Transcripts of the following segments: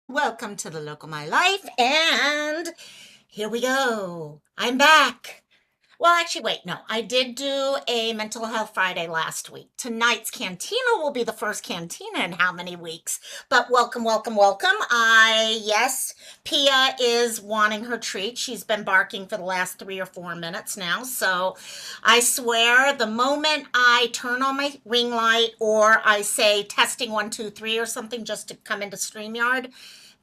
Welcome to the Local My Life, and here we go. I'm back. Well, actually, wait, no, I did do a Mental Health Friday last week. Tonight's cantina will be the first cantina in how many weeks? But welcome, welcome, welcome. Yes, Pia is wanting her treat. She's been barking for the last 3 or 4 minutes now. So I swear the moment I turn on my ring light or I say testing 1, 2, 3 or something just to come into StreamYard,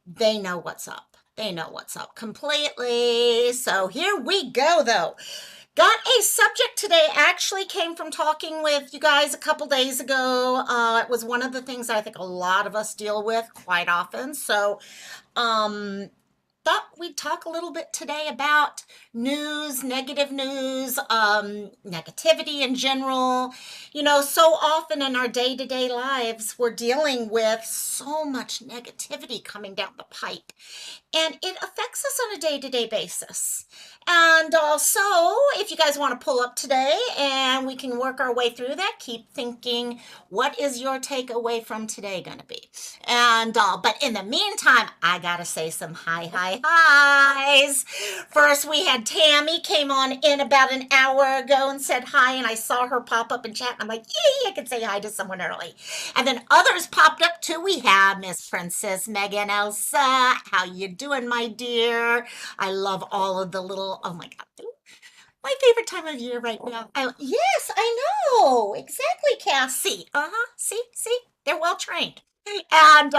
they know what's up. They know what's up completely. So here we go, though. Got a subject today, actually came from talking with you guys a couple days ago. It was one of the things I think a lot of us deal with quite often. So, um, thought we'd talk a little bit today about news, negative news, negativity in general. So often in our day to day lives, we're dealing with so much negativity coming down the pipe, and it affects us on a day to day basis. And also, if you guys want to pull up today and we can work our way through that, keep thinking, what is your takeaway from today going to be? But in the meantime, I got to say some highs. First, we had Tammy came on in about an hour ago and said hi, and I saw her pop up in chat. And I'm like, yay, I can say hi to someone early. And then others popped up too. We have Miss Princess Megan Elsa. How you doing, my dear? I love all of the little, oh my God, my favorite time of year right now. Yes, I know. Exactly, Cassie. Uh-huh. See, they're well trained. And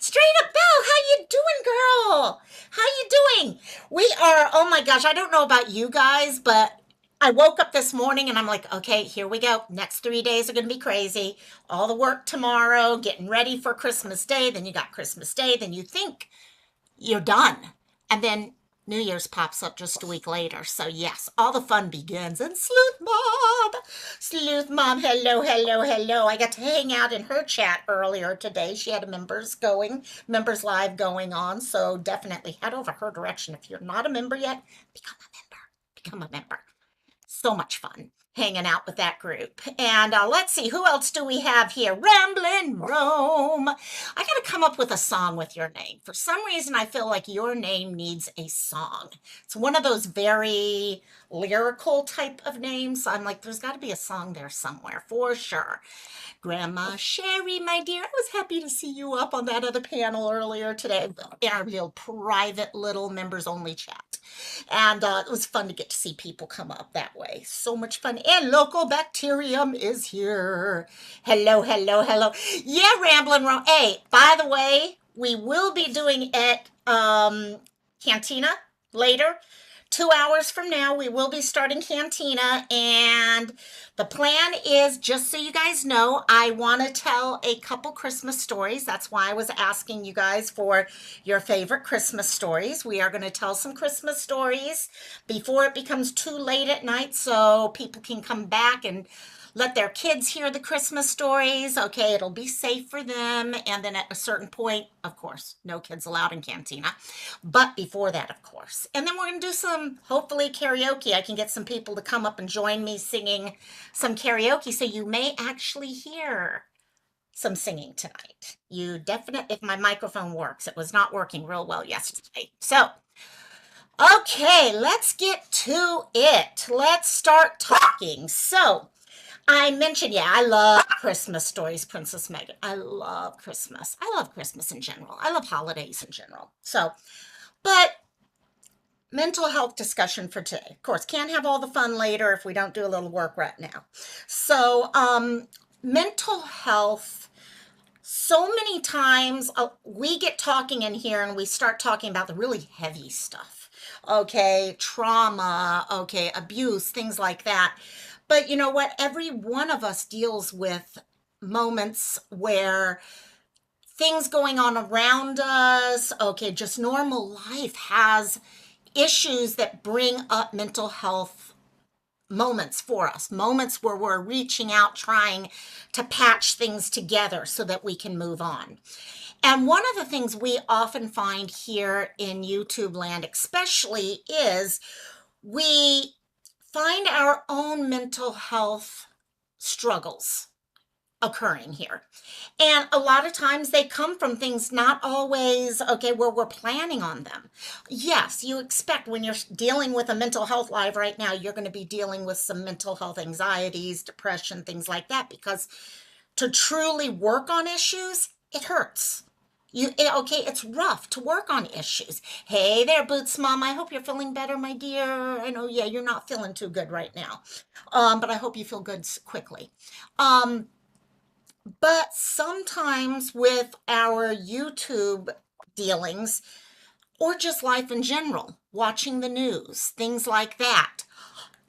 straight up Belle, how you doing, girl? How you doing? We are, oh my gosh, I don't know about you guys, but I woke up this morning and I'm like, okay, here we go. Next 3 days are going to be crazy. All the work tomorrow, getting ready for Christmas Day. Then you got Christmas Day. Then you think you're done. And then New Year's pops up just a week later. So, yes, all the fun begins. And Sleuth Mom, hello, hello, hello. I got to hang out in her chat earlier today. She had a members live going on. So, definitely head over her direction. If you're not a member yet, become a member. Become a member. So much fun hanging out with that group. And let's see, who else do we have here? Ramblin' Rome. I got to come up with a song with your name. For some reason, I feel like your name needs a song. It's one of those very lyrical type of names. So I'm like, there's got to be a song there somewhere for sure. Grandma Sherry, my dear, I was happy to see you up on that other panel earlier today in our real private little members only chat. And it was fun to get to see people come up that way. So much fun. And Local Bacterium is here. Hello, hello, hello. Yeah, Ramblin' Ro. Hey, by the way, we will be doing it Cantina later. 2 hours from now, we will be starting Cantina, and the plan is, just so you guys know, I want to tell a couple Christmas stories. That's why I was asking you guys for your favorite Christmas stories. We are going to tell some Christmas stories before it becomes too late at night so people can come back and let their kids hear the Christmas stories. Okay, it'll be safe for them. And then at a certain point, of course, no kids allowed in Cantina. But before that, of course. And then we're going to do some, hopefully, karaoke. I can get some people to come up and join me singing some karaoke. So you may actually hear some singing tonight. You definitely, if my microphone works, it was not working real well yesterday. So, okay, let's get to it. Let's start talking. So, I mentioned, yeah, I love Christmas stories, Princess Megan. I love Christmas. I love Christmas in general. I love holidays in general. So, but mental health discussion for today. Of course, can't have all the fun later if we don't do a little work right now. So, mental health, so many times we get talking in here and we start talking about the really heavy stuff. Okay, trauma, okay, abuse, things like that. But you know what? Every one of us deals with moments where things going on around us, okay, just normal life has issues that bring up mental health moments for us, moments where we're reaching out, trying to patch things together so that we can move on. And one of the things we often find here in YouTube land, especially, is we find our own mental health struggles. occurring here. And a lot of times they come from things not always, okay, where we're planning on them. Yes, you expect when you're dealing with a mental health live right now, you're going to be dealing with some mental health anxieties, depression, things like that, because to truly work on issues, it hurts. Okay, it's rough to work on issues. Hey there, Boots Mom. I hope you're feeling better, my dear. I know, yeah, you're not feeling too good right now. But I hope you feel good quickly. Um, but sometimes with our YouTube dealings, or just life in general, watching the news, things like that.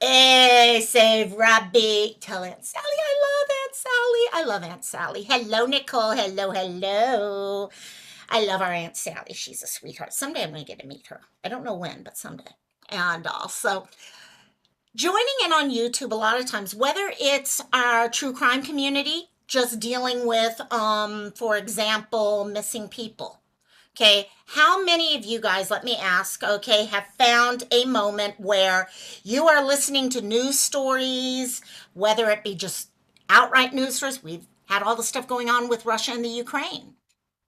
Hey, save Robbie. Tell Aunt Sally I love Aunt Sally. I love Aunt Sally. Hello, Nicole. Hello, hello. I love our Aunt Sally. She's a sweetheart. Someday I'm going to get to meet her. I don't know when, but someday. And also, joining in on YouTube a lot of times, whether it's our true crime community, just dealing with, for example, missing people. Okay, how many of you guys, let me ask, okay, have found a moment where you are listening to news stories, whether it be just outright news stories? We've had all the stuff going on with Russia and the Ukraine.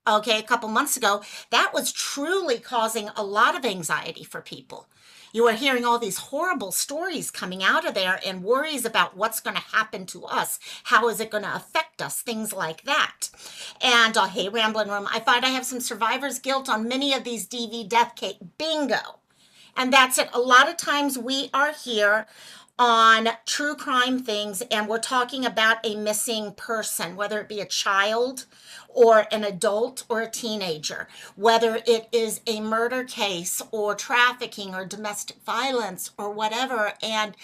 Okay, a couple months ago, that was truly causing a lot of anxiety for people. You are hearing all these horrible stories coming out of there and worries about what's going to happen to us. How is it going to affect us? Things like that. And hey, Ramblin' Room, I find I have some survivor's guilt on many of these DV death case. Bingo. And that's it. A lot of times we are here on true crime things and we're talking about a missing person, whether it be a child or an adult or a teenager, whether it is a murder case or trafficking or domestic violence or whatever. And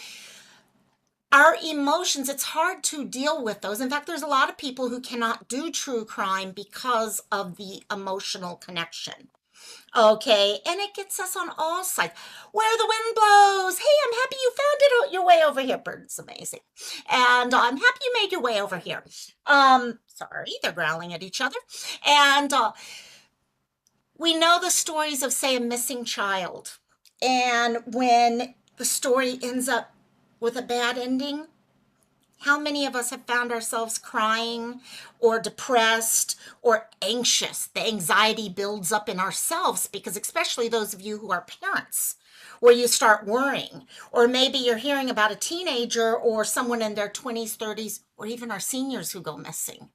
our emotions, it's hard to deal with those. In fact, there's a lot of people who cannot do true crime because of the emotional connection. Okay, and it gets us on all sides. Where the wind blows. Hey, I'm happy you found it your way over here. Bird's amazing. And I'm happy you made your way over here. Sorry, they're growling at each other. And we know the stories of, say, a missing child. And when the story ends up with a bad ending, how many of us have found ourselves crying or depressed or anxious? The anxiety builds up in ourselves because, especially those of you who are parents, where you start worrying. Or maybe you're hearing about a teenager or someone in their 20s, 30s, or even our seniors who go missing.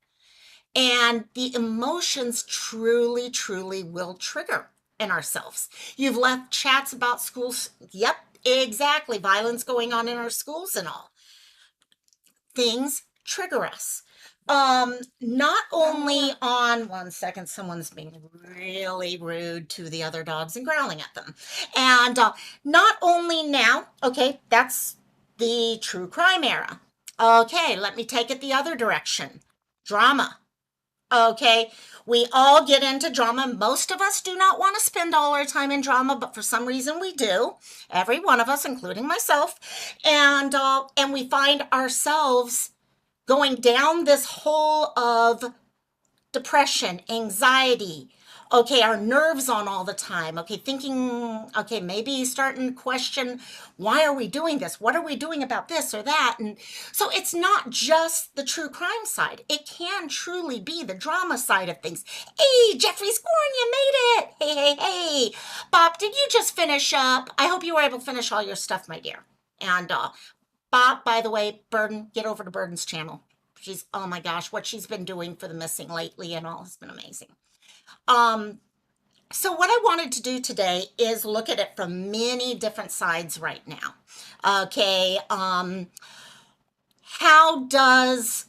And the emotions truly, truly will trigger in ourselves. You've left chats about schools. Yep, exactly. Violence going on in our schools and all. Things trigger us. Not only on, one second, someone's being really rude to the other dogs and growling at them. And not only now, okay, that's the true crime era. Okay, let me take it the other direction. Drama. Okay, we all get into drama. Most of us do not want to spend all our time in drama, but for some reason we do. Every one of us, including myself. And we find ourselves going down this hole of depression, anxiety, okay, our nerves on all the time, okay, thinking, okay, maybe starting to question, why are we doing this? What are we doing about this or that? And so it's not just the true crime side. It can truly be the drama side of things. Hey, Jeffrey Scorn, you made it. Hey, hey, hey. Bob, did you just finish up? I hope you were able to finish all your stuff, my dear. And Bob, by the way, Burden, get over to Burden's channel. She's, oh my gosh, what she's been doing for the missing lately and all has been amazing. So what I wanted to do today is look at it from many different sides right now. Okay, how does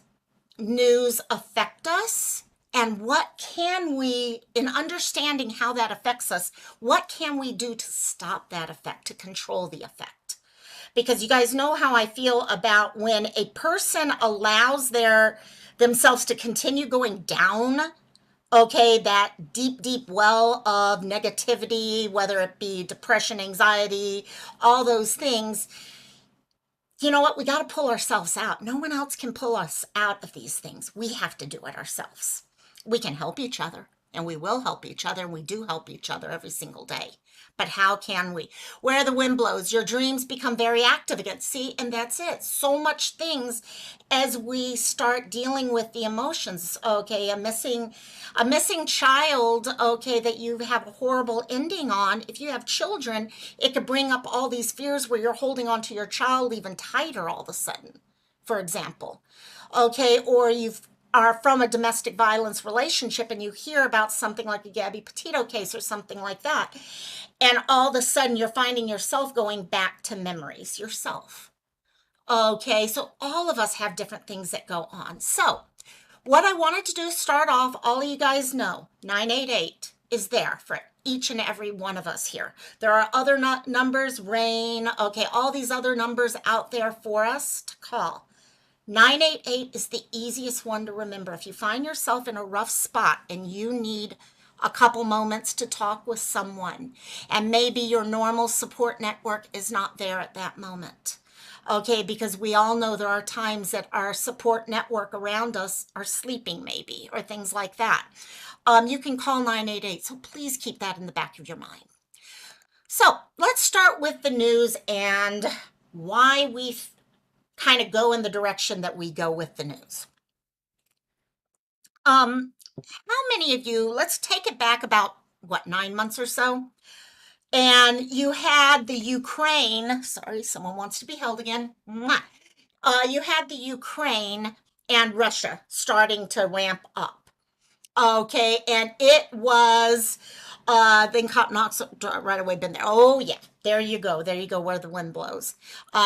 news affect us? And what can we, in understanding how that affects us, what can we do to stop that effect, to control the effect? Because you guys know how I feel about when a person allows themselves to continue going down, okay, that deep, deep well of negativity, whether it be depression, anxiety, all those things. You know what? We got to pull ourselves out. No one else can pull us out of these things. We have to do it ourselves. We can help each other. and we will help each other, and we do help each other every single day. But how can we? Where the wind blows, your dreams become very active again. See, and that's it. So much things as we start dealing with the emotions. Okay, a missing child, okay, that you have a horrible ending on. If you have children, it could bring up all these fears where you're holding on to your child even tighter all of a sudden, for example. Okay, or you are from a domestic violence relationship and you hear about something like a Gabby Petito case or something like that, and all of a sudden you're finding yourself going back to memories yourself. Okay, so all of us have different things that go on. So what I wanted to do is start off, all of you guys know 988 is there for each and every one of us here. There are other numbers, rain, okay, all these other numbers out there for us to call. 988 is the easiest one to remember. If you find yourself in a rough spot and you need a couple moments to talk with someone, and maybe your normal support network is not there at that moment. Okay, because we all know there are times that our support network around us are sleeping, maybe, or things like that. You can call 988, so please keep that in the back of your mind. So let's start with the news and why we kind of go in the direction that we go with the news. How many of you, let's take it back about, 9 months or so? And you had the Ukraine, sorry, someone wants to be held again. You had the Ukraine and Russia starting to ramp up. Okay, and it was, then cop knocks right away been there. Oh, yeah, there you go where the wind blows.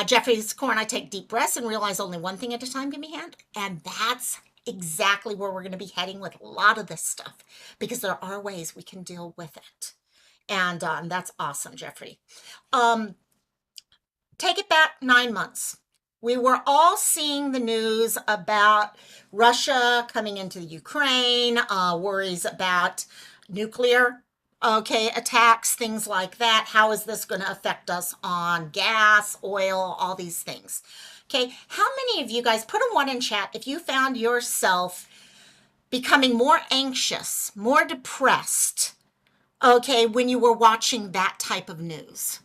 Jeffrey's Corn, I take deep breaths and realize only one thing at a time can be handled. And that's exactly where we're going to be heading with a lot of this stuff, because there are ways we can deal with it. And that's awesome, Jeffrey. Take it back 9 months. We were all seeing the news about Russia coming into the Ukraine, worries about nuclear, okay, attacks, things like that. How is this going to affect us on gas, oil, all these things? Okay, how many of you guys, put a 1 in chat if you found yourself becoming more anxious, more depressed, okay, when you were watching that type of news?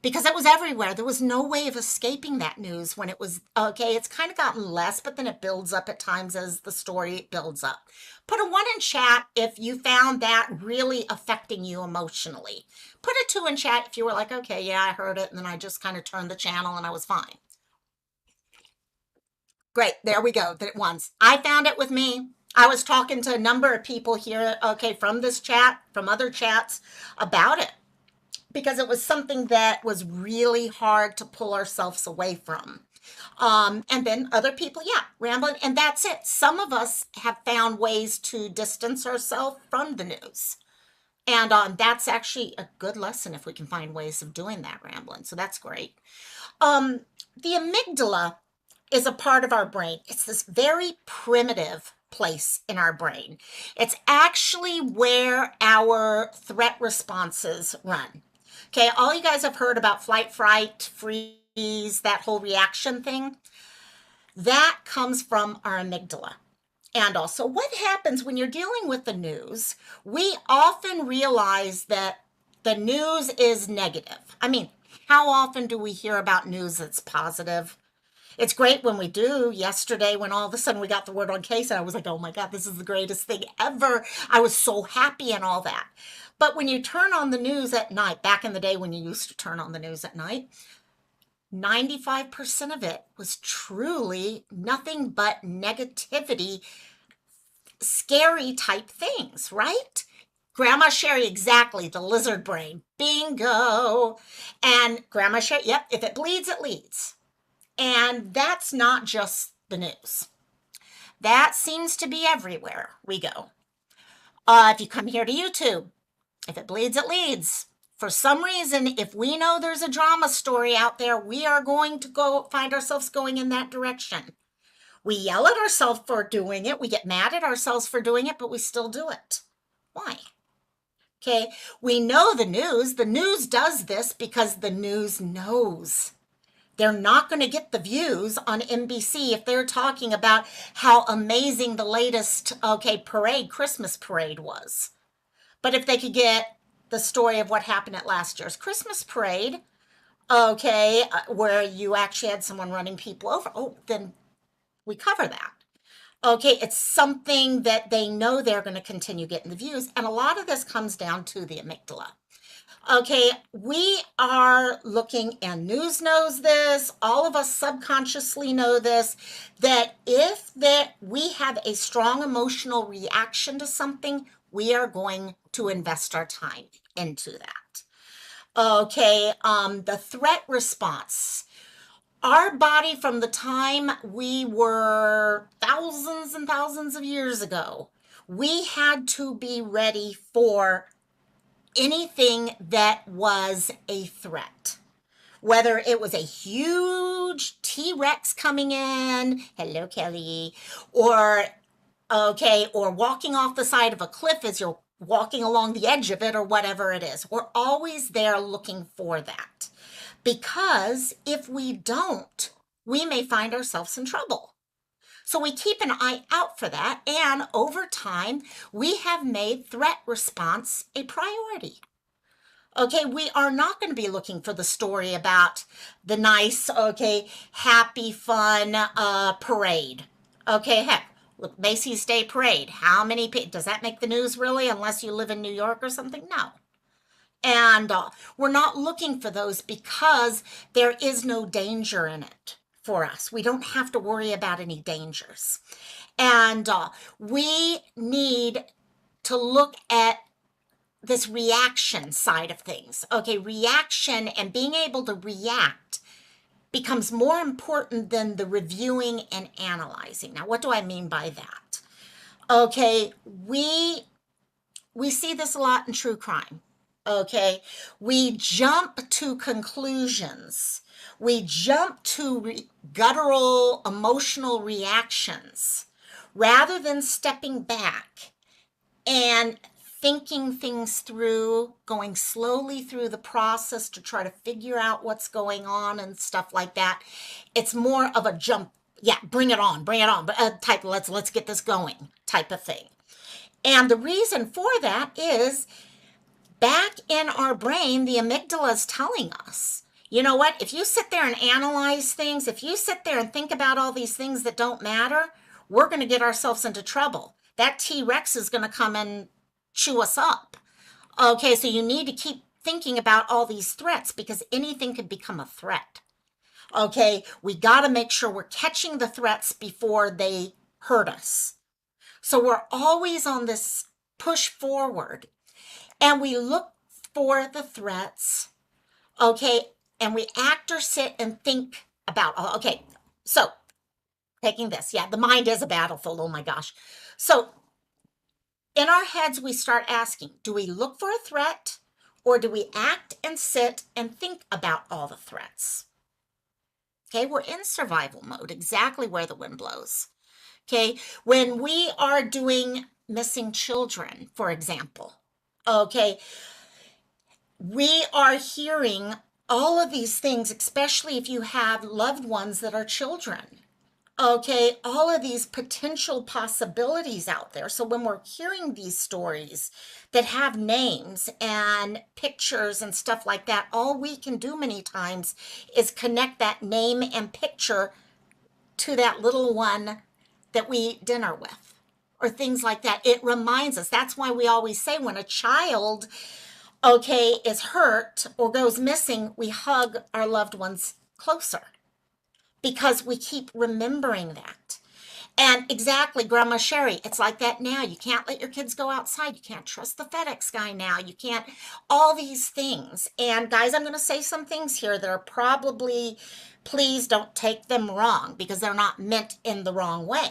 Because it was everywhere. There was no way of escaping that news when it was, okay, it's kind of gotten less, but then it builds up at times as the story builds up. Put a 1 in chat if you found that really affecting you emotionally. Put a 2 in chat if you were like, okay, yeah, I heard it, and then I just kind of turned the channel and I was fine. Great, there we go, that once. I found it with me. I was talking to a number of people here, okay, from this chat, from other chats about it, because it was something that was really hard to pull ourselves away from. And then other people, yeah, rambling, and that's it. Some of us have found ways to distance ourselves from the news. And that's actually a good lesson if we can find ways of doing that, rambling. So that's great. The amygdala is a part of our brain. It's this very primitive place in our brain. It's actually where our threat responses run. Okay, all you guys have heard about flight, fright, freeze, that whole reaction thing. That comes from our amygdala. And also, what happens when you're dealing with the news? We often realize that the news is negative. I mean, how often do we hear about news that's positive? It's great when we do. Yesterday, when all of a sudden we got the word on case, and I was like, oh my God, this is the greatest thing ever. I was so happy and all that. But when you turn on the news at night, back in the day when you used to turn on the news at night, 95% of it was truly nothing but negativity, scary type things, right? Grandma Sherry, exactly, the lizard brain, bingo. And Grandma Sherry, yep, if it bleeds, it leads. And that's not just the news. That seems to be everywhere we go. If you come here to YouTube, if it bleeds, it leads. For some reason, if we know there's a drama story out there, we are going to go find ourselves going in that direction. We yell at ourselves for doing it. We get mad at ourselves for doing it, but we still do it. Why? Okay, we know the news. The news does this because the news knows. They're not going to get the views on NBC if they're talking about how amazing the latest, okay, parade, Christmas parade was. But if they could get the story of what happened at last year's Christmas parade, okay, where you actually had someone running people over, oh, then we cover that. Okay, it's something that they know they're going to continue getting the views. And a lot of this comes down to the amygdala. Okay, we are looking, and news knows this, all of us subconsciously know this, that if that we have a strong emotional reaction to something, we are going to invest our time into that. Okay, the threat response. Our body, from the time we were thousands and thousands of years ago, we had to be ready for anything that was a threat. Whether it was a huge T-Rex coming in, hello Kelly, or okay, or walking off the side of a cliff as you're walking along the edge of it, or whatever it is. We're always there looking for that. Because if we don't, we may find ourselves in trouble. So we keep an eye out for that, and over time, we have made threat response a priority. Okay, we are not going to be looking for the story about the nice, okay, happy, fun parade. Okay, heck, look, Macy's Day Parade. How many people, does that make the news really, unless you live in New York or something? No. And we're not looking for those because there is no danger in it for us. We don't have to worry about any dangers. And we need to look at this reaction side of things. Okay, reaction and being able to react becomes more important than the reviewing and analyzing. Now, what do I mean by that? Okay, we see this a lot in true crime. Okay, we jump to conclusions. We jump to guttural emotional reactions rather than stepping back and thinking things through, going slowly through the process to try to figure out what's going on and stuff like that. It's more of a jump, yeah, bring it on, type, let's get this going type of thing. And the reason for that is back in our brain, the amygdala is telling us, you know what, if you sit there and analyze things, if you sit there and think about all these things that don't matter, we're going to get ourselves into trouble. That T-Rex is going to come and chew us up. Okay, so you need to keep thinking about all these threats because anything could become a threat. Okay, we got to make sure we're catching the threats before they hurt us. So we're always on this push forward, and we look for the threats, okay, and we act or sit and think about, okay, so taking this, yeah, the mind is a battlefield, oh my gosh. So in our heads, we start asking, do we look for a threat, or do we act and sit and think about all the threats? Okay, we're in survival mode, exactly where the wind blows. Okay, when we are doing missing children, for example, okay, we are hearing all of these things, especially if you have loved ones that are children. Okay, all of these potential possibilities out there. So when we're hearing these stories that have names and pictures and stuff like that, all we can do many times is connect that name and picture to that little one that we eat dinner with or things like that. It reminds us. That's why we always say when a child, okay, is hurt or goes missing, we hug our loved ones closer because we keep remembering that. And exactly, Grandma Sherry, it's like that now. You can't let your kids go outside. You can't trust the FedEx guy now. You can't, all these things. And guys, I'm going to say some things here that are probably, please don't take them wrong because they're not meant in the wrong way.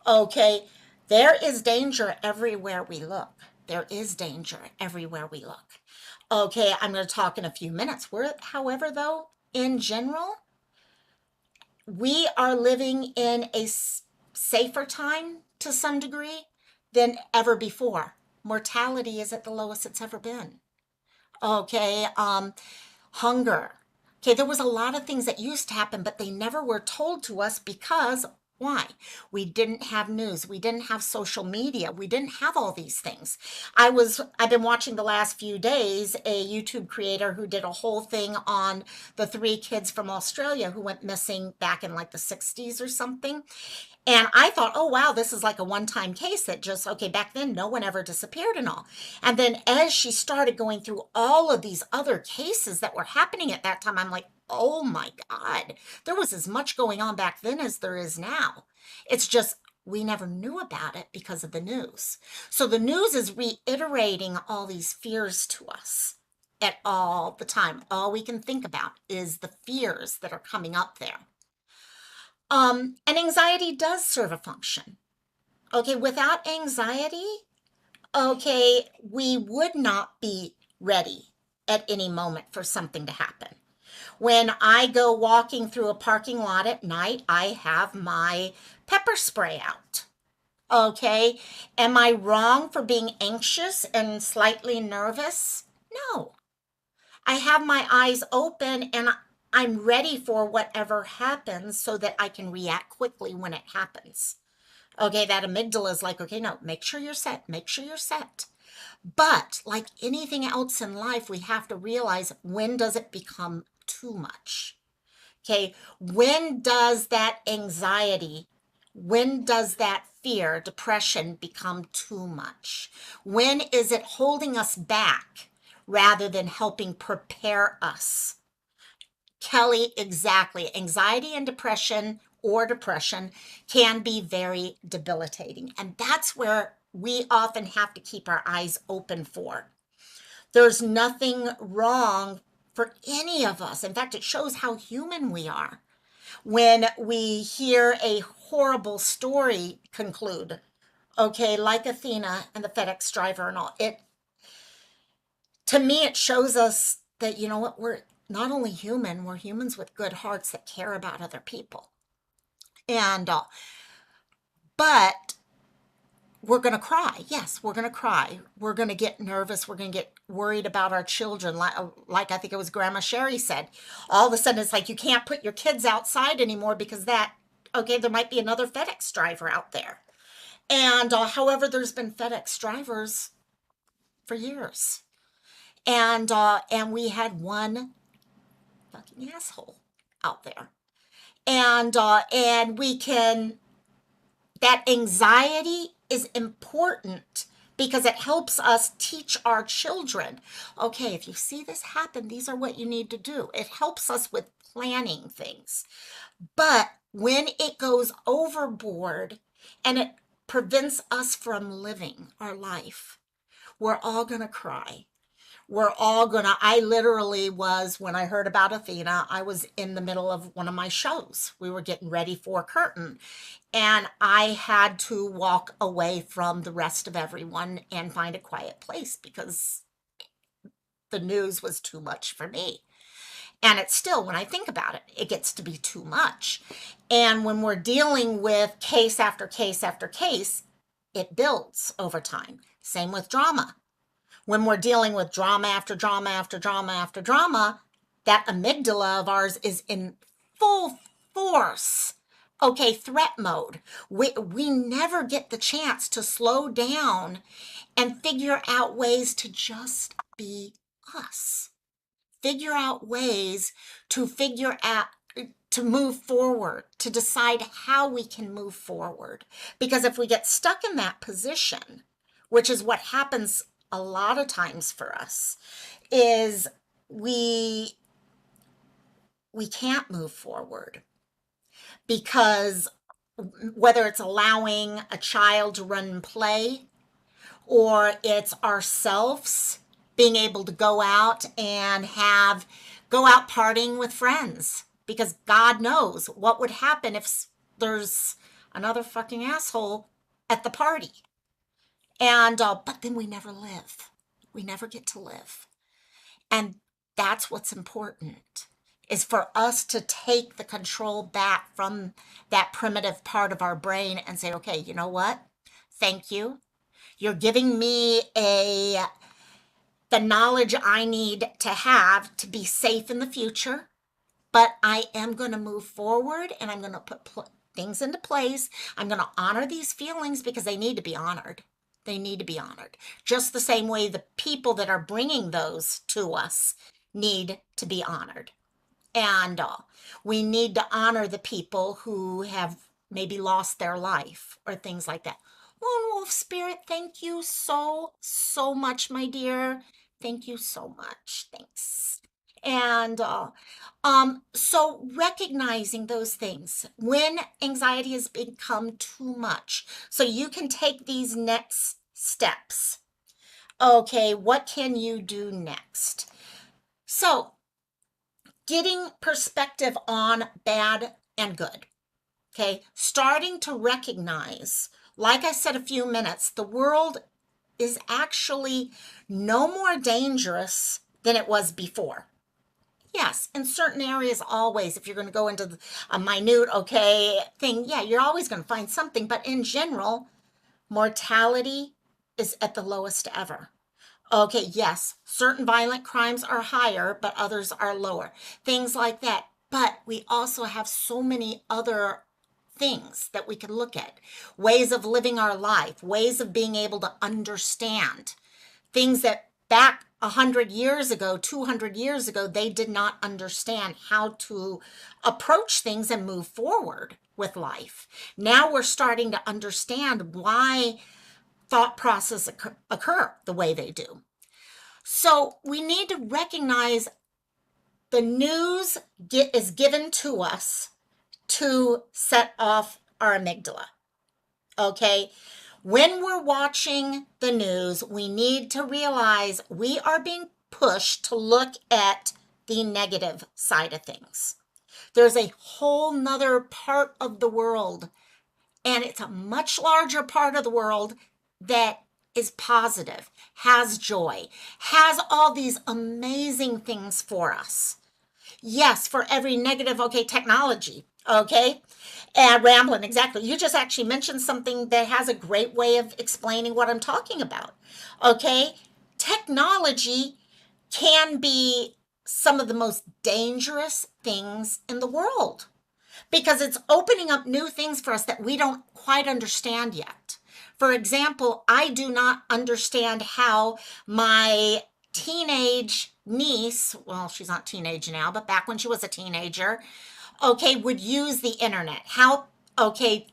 Okay, there is danger everywhere we look. There is danger everywhere we look. Okay, I'm going to talk in a few minutes. However, though, in general, we are living in a safer time to some degree than ever before. Mortality is at the lowest it's ever been. Okay, hunger. Okay, there was a lot of things that used to happen, but they never were told to us because why? We didn't have news. We didn't have social media. We didn't have all these things. I've been watching the last few days a YouTube creator who did a whole thing on the three kids from Australia who went missing back in like the 60s or something. And I thought, oh, wow, this is like a one time case that just, okay, back then no one ever disappeared and all. And then as she started going through all of these other cases that were happening at that time, I'm like, oh my God, there was as much going on back then as there is now. It's just, we never knew about it because of the news. So the news is reiterating all these fears to us at all the time. All we can think about is the fears that are coming up there. And anxiety does serve a function. Okay, without anxiety, okay, we would not be ready at any moment for something to happen. When I go walking through a parking lot at night, I have my pepper spray out. Okay, am I wrong for being anxious and slightly nervous? No. I have my eyes open and I'm ready for whatever happens so that I can react quickly when it happens. Okay, that amygdala is like, okay, no, make sure you're set, make sure you're set. But like anything else in life, we have to realize, when does it become too much? Okay, when does that anxiety, when does that fear, depression become too much? When is it holding us back rather than helping prepare us? Kelly, exactly. Anxiety and depression or depression can be very debilitating. And that's where we often have to keep our eyes open for. There's nothing wrong for any of us. In fact, it shows how human we are when we hear a horrible story conclude. Okay, like Athena and the FedEx driver and all. It, to me, it shows us that, you know what, we're not only human, we're humans with good hearts that care about other people. And but we're going to cry. Yes, we're going to cry. We're going to get nervous. We're going to get worried about our children. Like I think it was Grandma Sherry said, all of a sudden it's like you can't put your kids outside anymore because that, okay, there might be another FedEx driver out there. And however, there's been FedEx drivers for years. And we had one fucking asshole out there. And we can, that anxiety is important because it helps us teach our children, okay, if you see this happen, these are what you need to do. It helps us with planning things. But when it goes overboard and it prevents us from living our life, we're all going to cry. We're all gonna, I literally was, when I heard about Athena, I was in the middle of one of my shows. We were getting ready for curtain. And I had to walk away from the rest of everyone and find a quiet place because the news was too much for me. And it's still, when I think about it, it gets to be too much. And when we're dealing with case after case after case, it builds over time. Same with drama. When we're dealing with drama after drama after drama after drama, that amygdala of ours is in full force. Okay, threat mode. We never get the chance to slow down and figure out ways to just be us. Figure out ways to figure out, to move forward, to decide how we can move forward. Because if we get stuck in that position, which is what happens a lot of times for us, is we can't move forward because whether it's allowing a child to run and play or it's ourselves being able to go out and go out partying with friends, because God knows what would happen if there's another fucking asshole at the party. And but then we never live. We never get to live. And that's what's important, is for us to take the control back from that primitive part of our brain and say, okay, you know what? Thank you. You're giving me the knowledge I need to have to be safe in the future. but I am going to move forward and I'm going to put things into place. I'm going to honor these feelings because they need to be honored. They need to be honored. Just the same way the people that are bringing those to us need to be honored. And we need to honor the people who have maybe lost their life or things like that. Lone Wolf Spirit, thank you so, so much, my dear. Thank you so much. Thanks. And so recognizing those things when anxiety has become too much, so you can take these next steps. Okay, what can you do next? So getting perspective on bad and good. Okay, starting to recognize, like I said a few minutes, the world is actually no more dangerous than it was before. Yes, in certain areas, always, if you're going to go into a minute, okay, thing, yeah, you're always going to find something. But in general, mortality is at the lowest ever. Okay, yes, certain violent crimes are higher, but others are lower. Things like that. But we also have so many other things that we can look at, ways of living our life, ways of being able to understand things that back 100 years ago, 200 years ago, they did not understand how to approach things and move forward with life. Now we're starting to understand why thought processes occur the way they do. So we need to recognize the news is given to us to set off our amygdala. Okay? When we're watching the news, we need to realize we are being pushed to look at the negative side of things. There's a whole nother part of the world, and it's a much larger part of the world that is positive, has joy, has all these amazing things for us. Yes, for every negative, okay, technology, okay? And rambling, exactly. You just actually mentioned something that has a great way of explaining what I'm talking about, okay? Technology can be some of the most dangerous things in the world because it's opening up new things for us that we don't quite understand yet. For example, I do not understand how my teenage niece, well, she's not teenage now, but back when she was a teenager, okay, would use the internet. How, okay,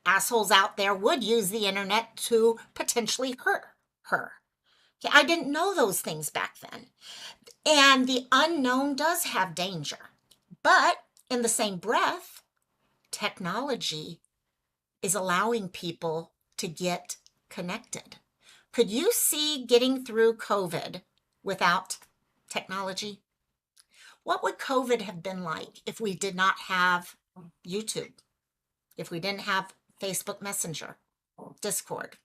assholes out there would use the internet to potentially hurt her. Okay, I didn't know those things back then. And the unknown does have danger. But in the same breath, technology is allowing people to get connected. Could you see getting through COVID without technology? What would COVID have been like if we did not have YouTube? If we didn't have Facebook Messenger, Discord?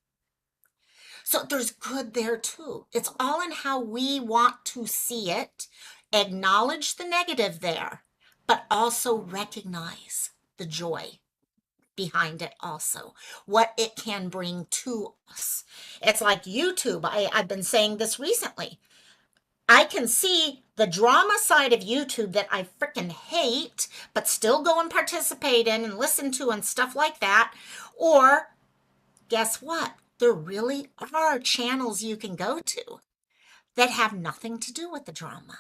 So there's good there too. It's all in how we want to see it, acknowledge the negative there, but also recognize the joy behind it also, what it can bring to us. It's like YouTube. I've been saying this recently. I can see the drama side of YouTube that I freaking hate, but still go and participate in and listen to and stuff like that. Or guess what? There really are channels you can go to that have nothing to do with the drama.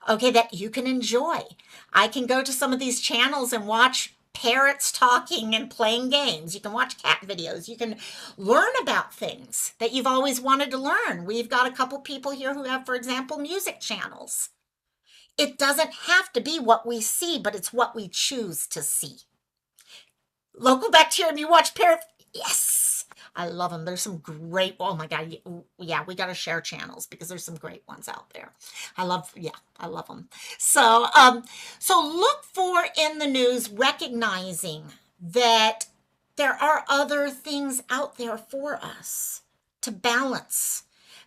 Okay, that you can enjoy. I can go to some of these channels and watch parrots talking and playing games. You can watch cat videos. You can learn about things that you've always wanted to learn. We've got a couple people here who have, for example, music channels. It doesn't have to be what we see, but it's what we choose to see. Local bacterium, you watch parrots? Yes. I love them. There's some great, oh my God. Yeah, we got to share channels because there's some great ones out there. I love them. So look for in the news, recognizing that there are other things out there for us to balance.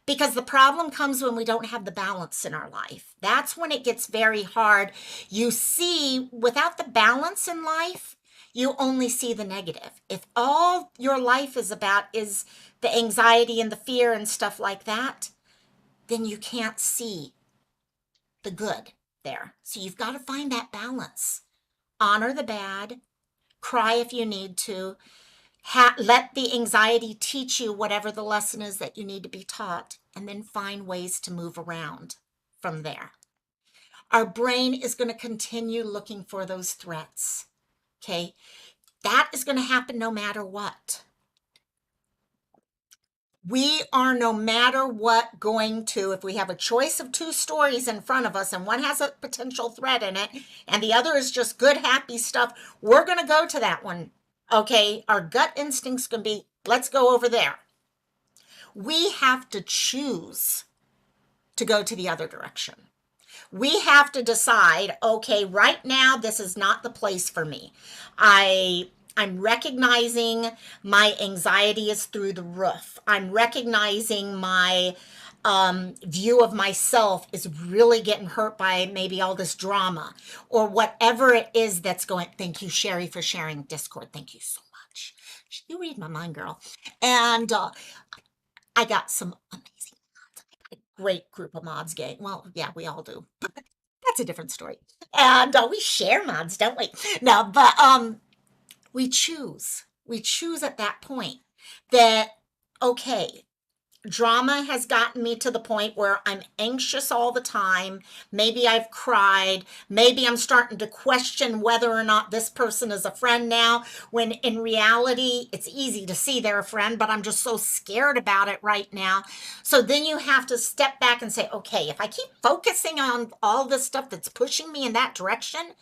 Because the problem comes when we don't have the balance in our life. That's when it gets very hard. You see, without the balance in life, you only see the negative. If all your life is about is the anxiety and the fear and stuff like that, then you can't see the good. there. So you've got to find that balance. Honor the bad, cry if you need to, let the anxiety teach you whatever the lesson is that you need to be taught, and then find ways to move around from there. Our brain is going to continue looking for those threats. Okay. That is going to happen no matter what. We are, no matter what, going to, if we have a choice of two stories in front of us and one has a potential threat in it and the other is just good, happy stuff, we're going to go to that one. Okay. Our gut instinct's going to be, let's go over there. We have to choose to go to the other direction. We have to decide, okay, right now, this is not the place for me. I'm recognizing my anxiety is through the roof. I'm recognizing my view of myself is really getting hurt by maybe all this drama or whatever it is that's going. Thank you, Sherry, for sharing Discord. Thank you so much. You read my mind, girl. And I got some amazing, great group of mods gang. Well, yeah, we all do. That's a different story. And we share mods, don't we? No, but we choose. We choose at that point that, okay, drama has gotten me to the point where I'm anxious all the time. Maybe I've cried. Maybe I'm starting to question whether or not this person is a friend now, when in reality, it's easy to see they're a friend, but I'm just so scared about it right now. So then you have to step back and say, okay, if I keep focusing on all this stuff that's pushing me in that direction,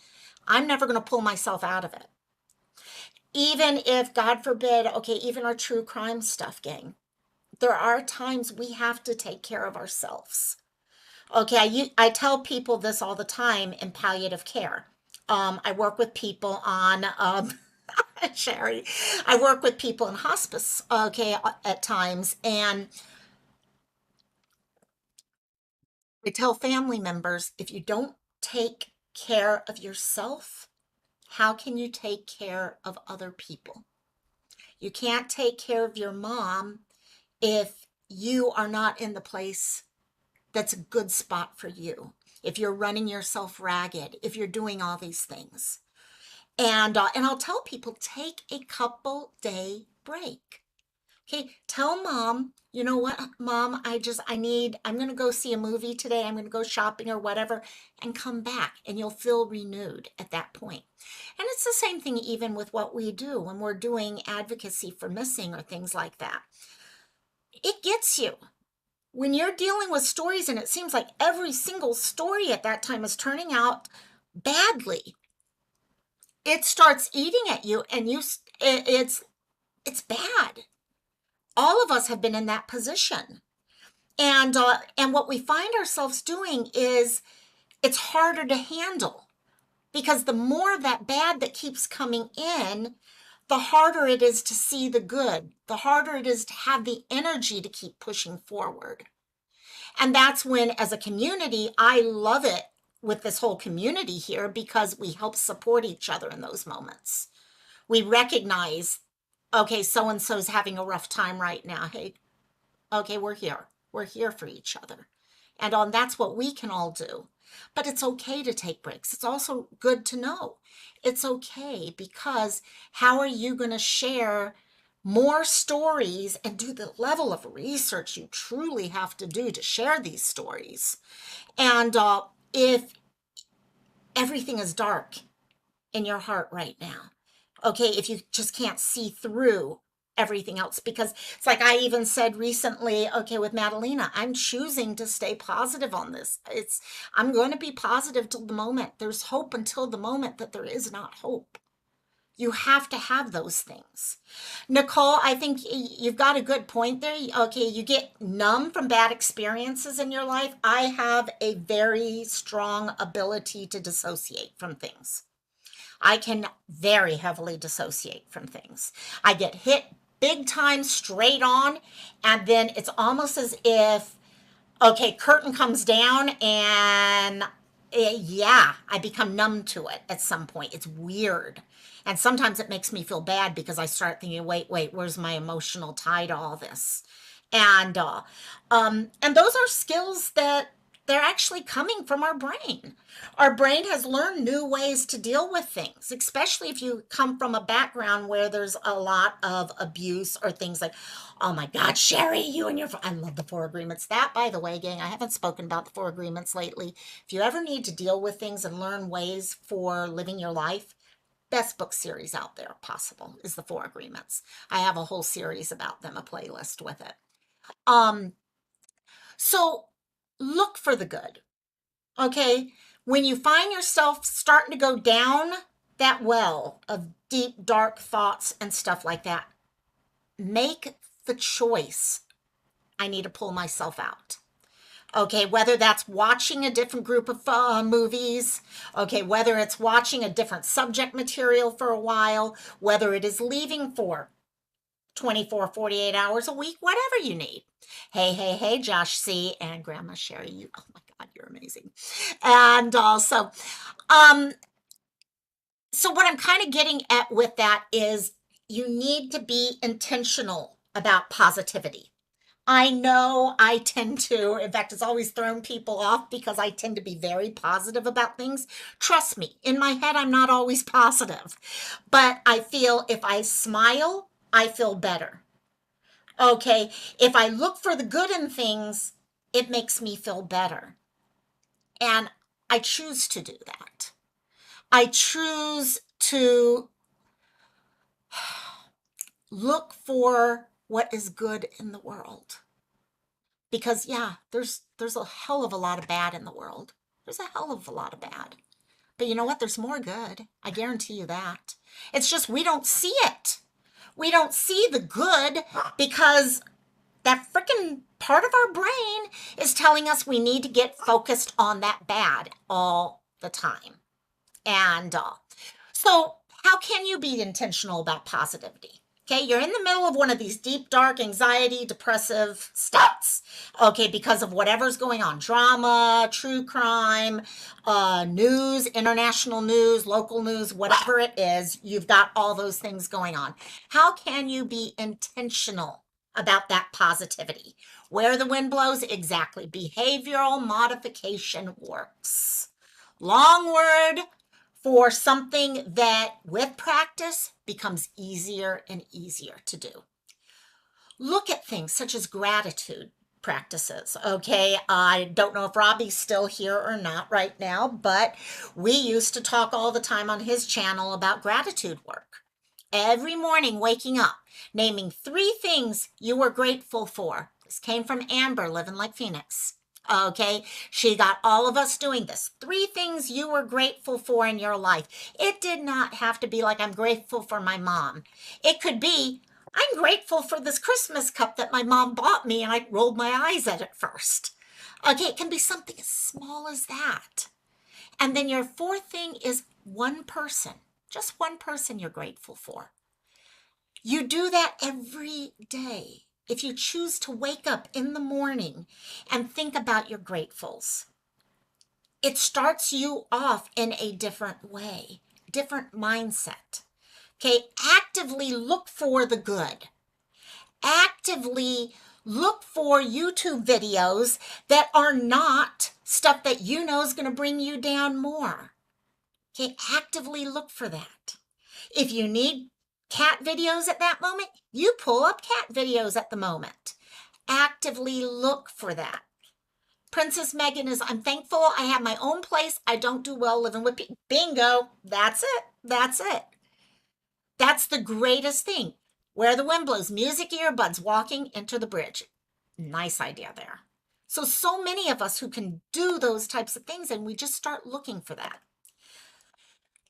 I'm never going to pull myself out of it. Even if, God forbid, okay, even our true crime stuff, gang, there are times we have to take care of ourselves. Okay, I tell people this all the time in palliative care. I work with people on, Sherry, I work with people in hospice, okay, at times, and I tell family members, if you don't take care of yourself, how can you take care of other people? You can't take care of your mom if you are not in the place that's a good spot for you, if you're running yourself ragged, if you're doing all these things. And I'll tell people, take a couple day break. Okay, tell mom, you know what, mom, I'm going to go see a movie today. I'm going to go shopping or whatever, and come back, and you'll feel renewed at that point. And it's the same thing even with what we do when we're doing advocacy for missing or things like that. It gets you. When you're dealing with stories and it seems like every single story at that time is turning out badly, it starts eating at you, and it's bad. All of us have been in that position. And what we find ourselves doing is it's harder to handle, because the more of that bad that keeps coming in, the harder it is to see the good, the harder it is to have the energy to keep pushing forward. And that's when, as a community, I love it with this whole community here, because we help support each other in those moments. We recognize, okay, so-and-so's having a rough time right now. Hey, okay, we're here. We're here for each other. And that's what we can all do. But it's okay to take breaks. It's also good to know it's okay, because how are you going to share more stories and do the level of research you truly have to do to share these stories? And if everything is dark in your heart right now, okay, if you just can't see through everything else, because it's like I even said recently, okay, with Madalena, I'm choosing to stay positive on this. I'm going to be positive till the moment there's hope, until the moment that there is not hope. You have to have those things. Nicole, I think you've got a good point there. Okay, you get numb from bad experiences in your life. I have a very strong ability to dissociate from things. I can very heavily dissociate from things. I get hit big time straight on, and then it's almost as if, okay, curtain comes down, and yeah, I become numb to it at some point. It's weird. And sometimes it makes me feel bad, because I start thinking, wait, where's my emotional tie to all this? And those are skills that they're actually coming from our brain. Our brain has learned new ways to deal with things, especially if you come from a background where there's a lot of abuse or things like, oh my God, Sherry, you and your, I love the Four Agreements. That, by the way, gang, I haven't spoken about the Four Agreements lately. If you ever need to deal with things and learn ways for living your life, best book series out there possible is the Four Agreements. I have a whole series about them, a playlist with it. Um, so look for the good. Okay. When you find yourself starting to go down that well of deep, dark thoughts and stuff like that, make the choice. I need to pull myself out. Okay, whether that's watching a different group of movies, okay, whether it's watching a different subject material for a while, whether it is leaving for 24, 48 hours a week, whatever you need. Hey, hey, hey, Josh C. and Grandma Sherry, you, oh my God, you're amazing. And also, um, so what I'm kind of getting at with that is you need to be intentional about positivity. I know I tend to, in fact, it's always thrown people off because I tend to be very positive about things. Trust me, in my head, I'm not always positive, but I feel if I smile, I feel better. Okay, if I look for the good in things, it makes me feel better. And I choose to do that. I choose to look for what is good in the world. Because yeah, there's a hell of a lot of bad in the world. There's a hell of a lot of bad. But you know what? There's more good. I guarantee you that. It's just we don't see it. We don't see the good because that freaking part of our brain is telling us we need to get focused on that bad all the time. And so, how can you be intentional about positivity? Okay, you're in the middle of one of these deep, dark, anxiety, depressive states. Okay, because of whatever's going on drama, true crime, news, international news, local news, whatever it is, you've got all those things going on. How can you be intentional about that positivity? Where the wind blows, exactly. Behavioral modification works. Long word for something that with practice becomes easier and easier to do. Look at things such as gratitude practices. Okay, I don't know if Robbie's still here or not right now, but we used to talk all the time on his channel about gratitude work. Every morning waking up, naming 3 things you were grateful for. This came from Amber, living like Phoenix. Okay, she got all of us doing this. 3 things you were grateful for in your life. It did not have to be like, I'm grateful for my mom. It could be, I'm grateful for this Christmas cup that my mom bought me and I rolled my eyes at it first. Okay, it can be something as small as that. And then your 4th thing is one person, just one person you're grateful for. You do that every day. If you choose to wake up in the morning and think about your gratefuls, it starts you off in a different way, different mindset. Okay, actively look for the good. Actively look for YouTube videos that are not stuff that you know is going to bring you down more. Okay, actively look for that. If you need cat videos at that moment, you pull up cat videos at the moment. Actively look for that. Princess Megan is, I'm thankful I have my own place. I don't do well living with people. Bingo. That's it. That's it. That's the greatest thing. Where the wind blows, music earbuds, walking into the bridge. Nice idea there. So many of us who can do those types of things, and we just start looking for that.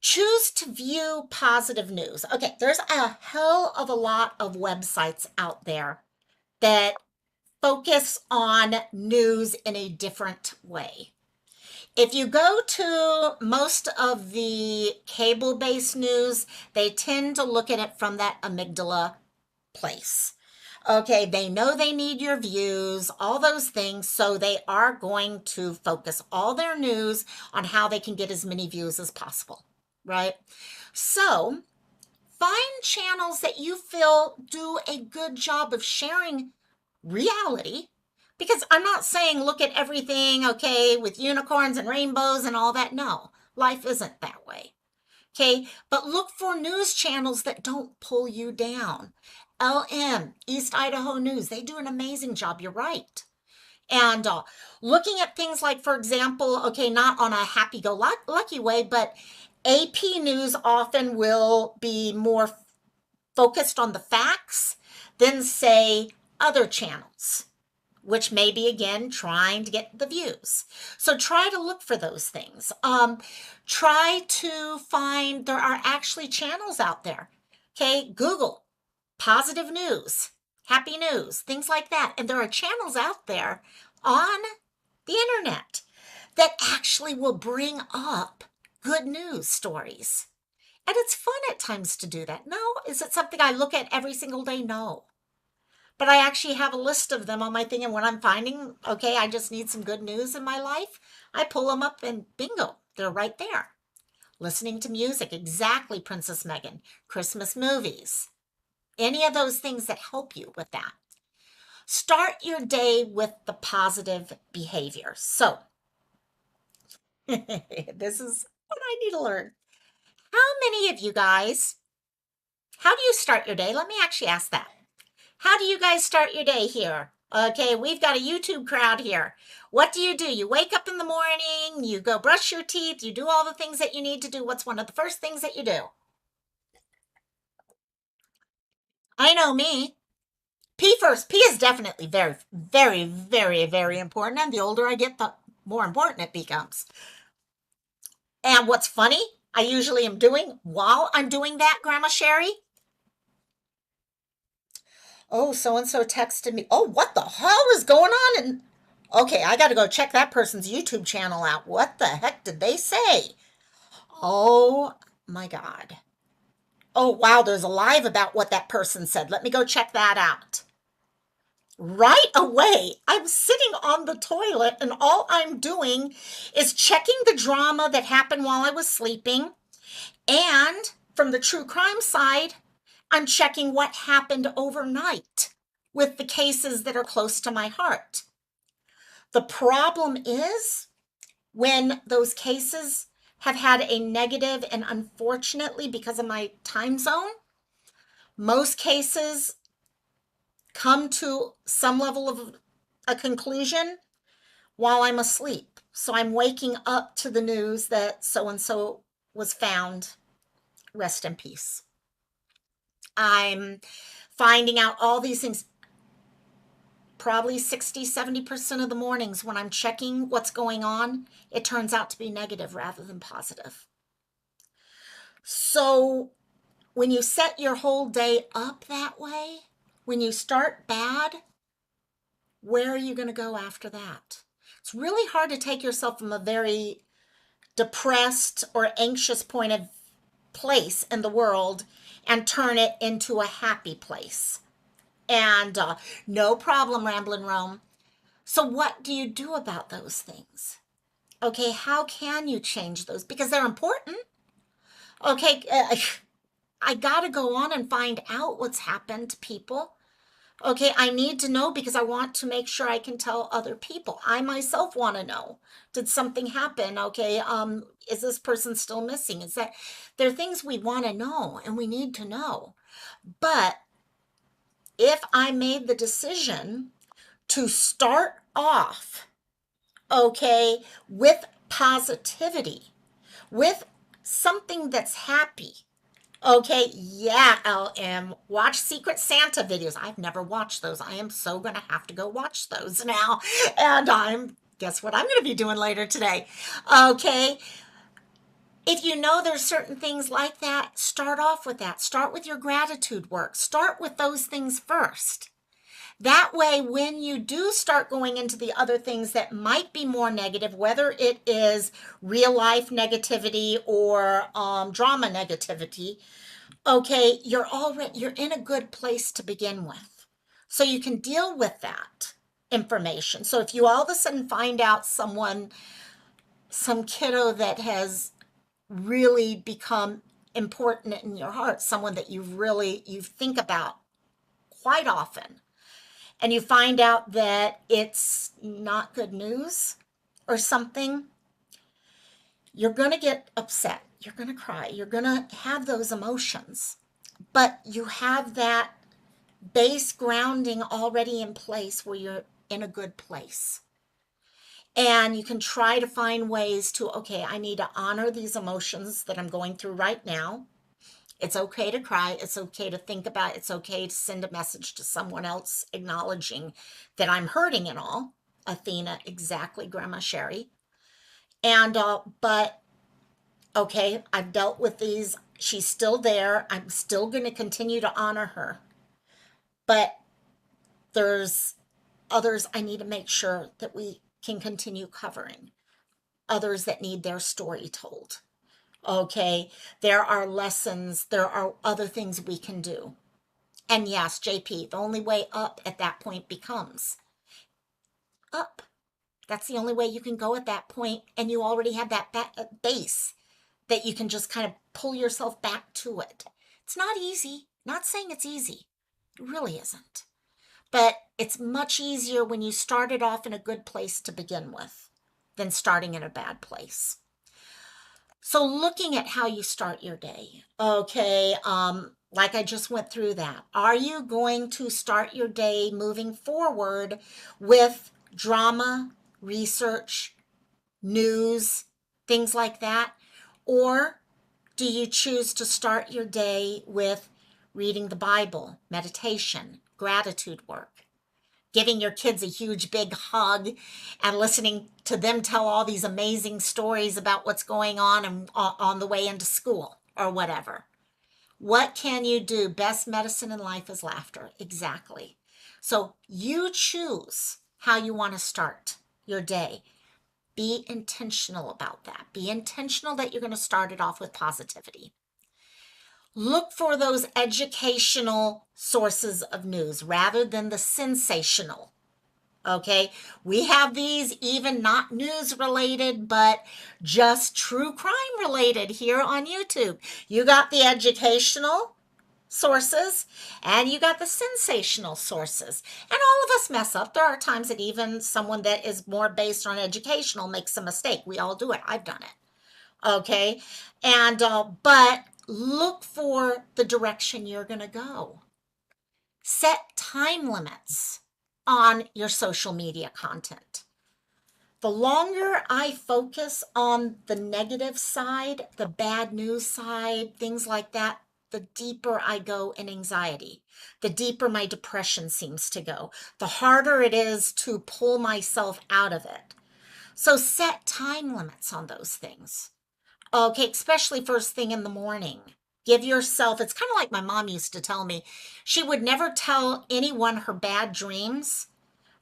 Choose to view positive news. Okay, there's a hell of a lot of websites out there that focus on news in a different way. If you go to most of the cable-based news, they tend to look at it from that amygdala place. Okay, they know they need your views, all those things, so they are going to focus all their news on how they can get as many views as possible, right? So find channels that you feel do a good job of sharing reality, Because I'm not saying look at everything, okay, with unicorns and rainbows and all that. No, life isn't that way. Okay, but look for news channels that don't pull you down. LM, East Idaho News, they do an amazing job. You're right. And looking at things like, for example, okay, not on a happy go lucky way, but AP News often will be more focused on the facts than, say, other channels, which may be again trying to get the views. So try to look for those things. Try to find, there are actually channels out there. Okay, Google positive news, happy news, things like that. And there are channels out there on the internet that actually will bring up good news stories. And it's fun at times to do that. No, is it something I look at every single day? No. But I actually have a list of them on my thing. And when I'm finding, okay, I just need some good news in my life, I pull them up and bingo, they're right there. Listening to music, exactly, Princess Megan. Christmas movies, any of those things that help you with that. Start your day with the positive behavior. So, this is what I need to learn. How many of you guys, how do you start your day? Let me actually ask that. How do you guys start your day here? Okay, we've got a YouTube crowd here. What do? You wake up in the morning, you go brush your teeth, you do all the things that you need to do. What's one of the first things that you do? I know me. P first. P is definitely very, very, very, very important. And the older I get, the more important it becomes. And what's funny, I usually am doing while I'm doing that, Grandma Sherry. Oh, so and so texted me. Oh, what the hell is going on? And okay, I got to go check that person's YouTube channel out. What the heck did they say? Oh my God. Oh, wow, there's a live about what that person said. Let me go check that out. Right away, I'm sitting on the toilet and all I'm doing is checking the drama that happened while I was sleeping. And from the true crime side, I'm checking what happened overnight with the cases that are close to my heart. The problem is when those cases have had a negative, and unfortunately, because of my time zone, most cases come to some level of a conclusion while I'm asleep. So I'm waking up to the news that so and so was found. Rest in peace. I'm finding out all these things. Probably 60-70% of the mornings when I'm checking what's going on, it turns out to be negative rather than positive. So when you set your whole day up that way, when you start bad, where are you going to go after that? It's really hard to take yourself from a very depressed or anxious point of place in the world and turn it into a happy place. And no problem, Ramblin' Rome. So what do you do about those things? Okay, how can you change those? Because they're important. Okay, I got to go on and find out what's happened to people. Okay, I need to know because I want to make sure I can tell other people. I myself want to know. Did something happen? Okay, is this person still missing? Is that there are things we want to know and we need to know. But if I made the decision to start off, okay, with positivity, with something that's happy. Okay, yeah, LM, watch Secret Santa videos. I've never watched those. I am so going to have to go watch those now. And guess what I'm going to be doing later today? Okay, if you know there's certain things like that, start off with that. Start with your gratitude work. Start with those things first. That way, when you do start going into the other things that might be more negative, whether it is real life negativity or drama negativity, okay, you're in a good place to begin with. So you can deal with that information. So if you all of a sudden find out some kiddo that has really become important in your heart, someone that you think about quite often, and you find out that it's not good news or something, you're going to get upset. You're going to cry. You're going to have those emotions. But you have that base grounding already in place where you're in a good place. And you can try to find ways to, okay, I need to honor these emotions that I'm going through right now. It's okay to cry. It's okay to think about it. It's okay to send a message to someone else acknowledging that I'm hurting and all. Athena, exactly, Grandma Sherry. And, but, okay, I've dealt with these. She's still there. I'm still going to continue to honor her. But there's others I need to make sure that we can continue covering. Others that need their story told. Okay, there are lessons, there are other things we can do. And yes, JP, the only way up at that point becomes up. That's the only way you can go at that point, and you already have that base that you can just kind of pull yourself back to it. It's not easy. Not saying it's easy. It really isn't. But it's much easier when you started off in a good place to begin with than starting in a bad place. So looking at how you start your day, okay, like I just went through that. Are you going to start your day moving forward with drama, research, news, things like that? Or do you choose to start your day with reading the Bible, meditation, gratitude work? Giving your kids a huge big hug and listening to them tell all these amazing stories about what's going on and on the way into school or whatever. What can you do? Best medicine in life is laughter. Exactly. So you choose how you want to start your day. Be intentional about that. Be intentional that you're going to start it off with positivity. Look for those educational sources of news rather than the sensational. Okay, we have these even not news related, but just true crime related here on YouTube. You got the educational sources and you got the sensational sources. And all of us mess up. There are times that even someone that is more based on educational makes a mistake. We all do it. I've done it. Okay, and but look for the direction you're going to go. Set time limits on your social media content. The longer I focus on the negative side, the bad news side, things like that, the deeper I go in anxiety, the deeper my depression seems to go, the harder it is to pull myself out of it. So set time limits on those things. Okay, especially first thing in the morning. Give yourself, it's kind of like my mom used to tell me, she would never tell anyone her bad dreams,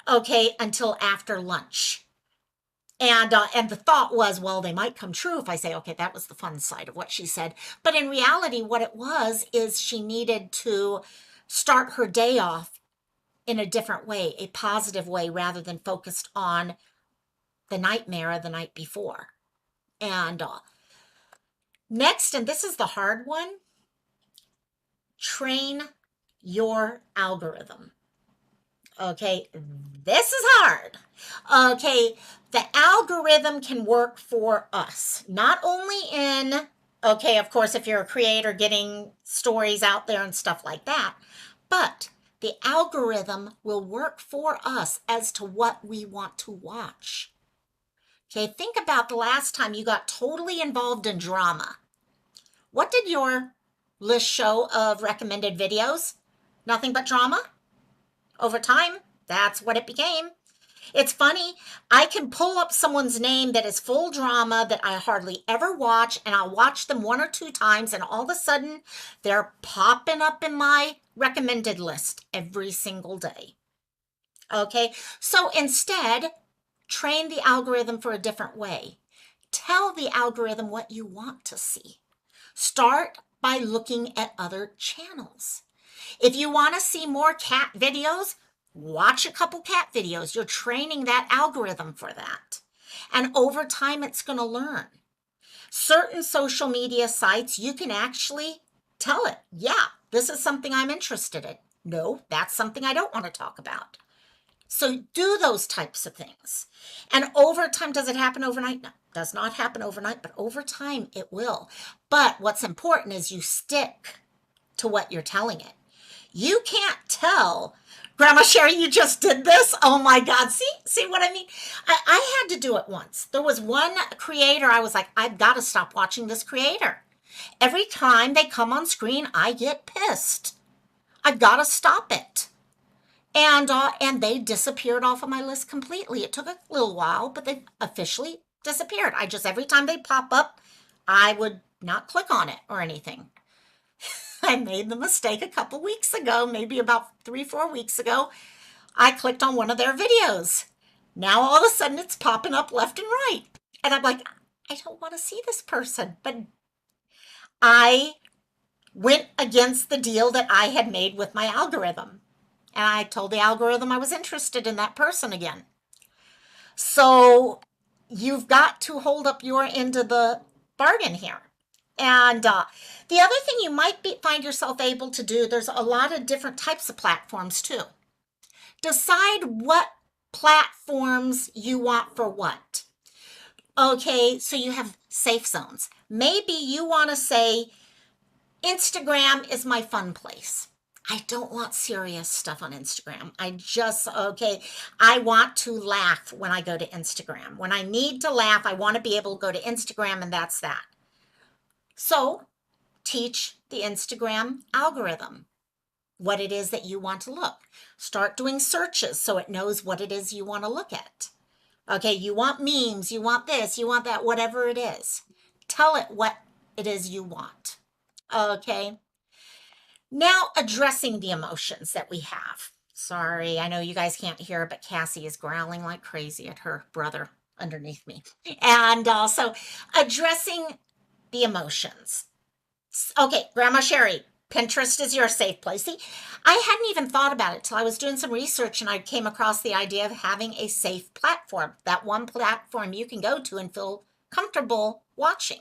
okay, until after lunch. And the thought was, well, they might come true if I say, okay, that was the fun side of what she said. But in reality, what it was is she needed to start her day off in a different way, a positive way, rather than focused on the nightmare of the night before. And next, and this is the hard one, train your algorithm. Okay, this is hard. Okay, the algorithm can work for us, not only in, okay, of course, if you're a creator getting stories out there and stuff like that, but the algorithm will work for us as to what we want to watch. Okay, think about the last time you got totally involved in drama. What did your list show of recommended videos? Nothing but drama? Over time, that's what it became. It's funny, I can pull up someone's name that is full drama that I hardly ever watch, and I'll watch them one or two times, and all of a sudden, they're popping up in my recommended list every single day. Okay, so instead, train the algorithm for a different way. Tell the algorithm what you want to see. Start by looking at other channels. If you want to see more cat videos, watch a couple cat videos. You're training that algorithm for that. And over time, it's going to learn. Certain social media sites, you can actually tell it, yeah, this is something I'm interested in. No, that's something I don't want to talk about. So do those types of things. And over time, does it happen overnight? No, does not happen overnight, but over time it will. But what's important is you stick to what you're telling it. You can't tell Grandma Sherry, you just did this. Oh my God. See what I mean? I had to do it once. There was one creator, I was like, I've got to stop watching this creator. Every time they come on screen, I get pissed. I've got to stop it. And they disappeared off of my list completely. It took a little while, but they officially disappeared. I just, every time they pop up, I would not click on it or anything. I made the mistake a couple weeks ago, maybe about 3, 4 weeks ago. I clicked on one of their videos. Now all of a sudden it's popping up left and right. And I'm like, I don't want to see this person. But I went against the deal that I had made with my algorithm. And I told the algorithm I was interested in that person again. So you've got to hold up your end of the bargain here. And the other thing you might find yourself able to do, there's a lot of different types of platforms too. Decide what platforms you want for what. Okay, so you have safe zones. Maybe you want to say, Instagram is my fun place. I don't want serious stuff on Instagram. I want to laugh when I go to Instagram. When I need to laugh, I want to be able to go to Instagram, and that's that. So teach the Instagram algorithm what it is that you want to look. Start doing searches so it knows what it is you want to look at. Okay, you want memes, you want this, you want that, whatever it is. Tell it what it is you want. Okay. Now addressing the emotions that we have. Sorry, I know you guys can't hear, but Cassie is growling like crazy at her brother underneath me. And also addressing the emotions. Okay, Grandma Sherry, Pinterest is your safe place. See, I hadn't even thought about it till I was doing some research and I came across the idea of having a safe platform, that one platform you can go to and feel comfortable watching.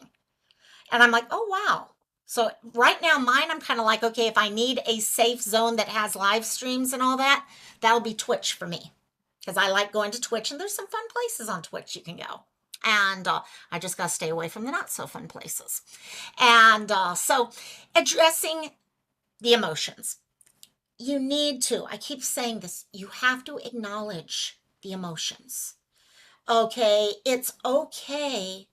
And I'm like, oh, wow. So right now, mine, I'm kind of like, okay, if I need a safe zone that has live streams and all that, that'll be Twitch for me. Because I like going to Twitch and there's some fun places on Twitch you can go. And I just got to stay away from the not so fun places. And so addressing the emotions. You need to, I keep saying this, you have to acknowledge the emotions. Okay, it's okay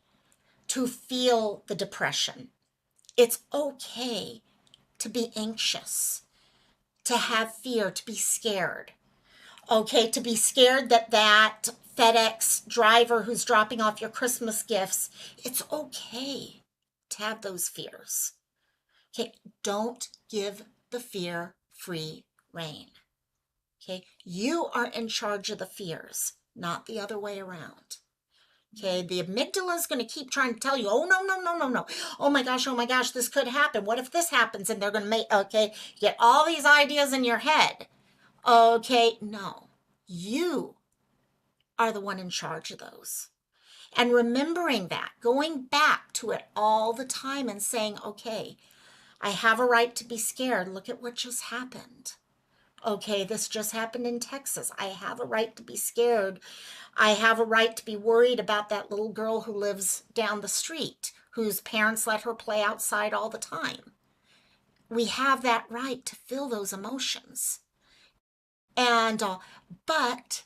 to feel the depression. It's okay to be anxious, to have fear, to be scared. Okay, to be scared that FedEx driver who's dropping off your Christmas gifts, it's okay to have those fears. Okay, don't give the fear free rein. Okay, you are in charge of the fears, not the other way around. Okay, the amygdala is going to keep trying to tell you, oh, no, no, no, no, no. Oh my gosh, this could happen. What if this happens? And they're going to get all these ideas in your head. Okay, no, you are the one in charge of those. And remembering that, going back to it all the time and saying, okay, I have a right to be scared. Look at what just happened. Okay, this just happened in Texas. I have a right to be scared. I have a right to be worried about that little girl who lives down the street, whose parents let her play outside all the time. We have that right to feel those emotions. And, but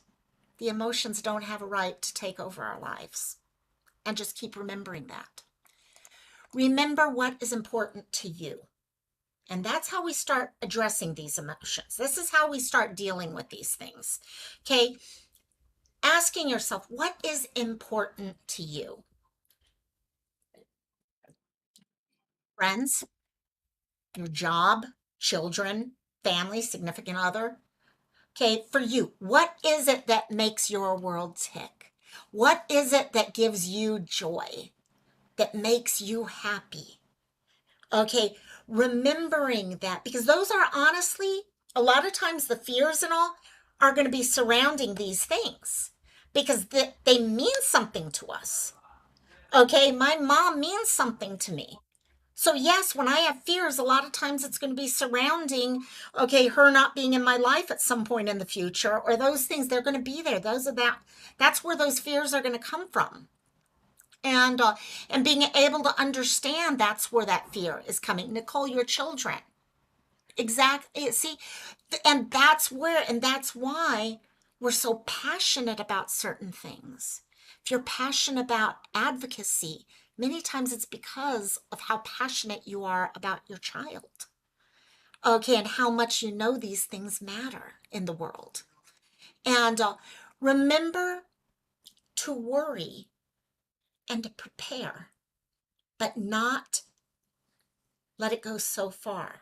the emotions don't have a right to take over our lives. And just keep remembering that. Remember what is important to you. And that's how we start addressing these emotions. This is how we start dealing with these things. Okay, asking yourself, what is important to you? Friends, your job, children, family, significant other. Okay, for you, what is it that makes your world tick? What is it that gives you joy, that makes you happy? Okay, remembering that, because those are honestly, a lot of times the fears and all are going to be surrounding these things because they mean something to us. Okay, my mom means something to me. So yes, when I have fears, a lot of times it's going to be surrounding, okay, her not being in my life at some point in the future, or those things, they're going to be there. That's where those fears are going to come from. And being able to understand that's where that fear is coming. Nicole, your children. Exactly. See, and that's why we're so passionate about certain things. If you're passionate about advocacy, many times it's because of how passionate you are about your child. Okay, and how much you know these things matter in the world. And remember to worry and to prepare, but not let it go so far.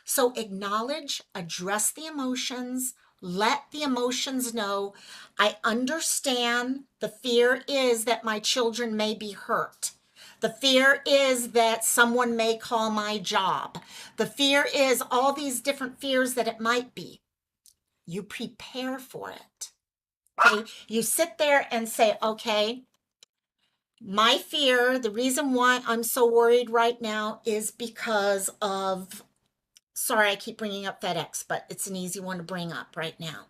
So acknowledge, address the emotions, let the emotions know. I understand the fear is that my children may be hurt. The fear is that someone may call my job. The fear is all these different fears that it might be. You prepare for it. Okay? You sit there and say, okay, my fear, the reason why I'm so worried right now is because of, sorry, I keep bringing up FedEx, but it's an easy one to bring up right now.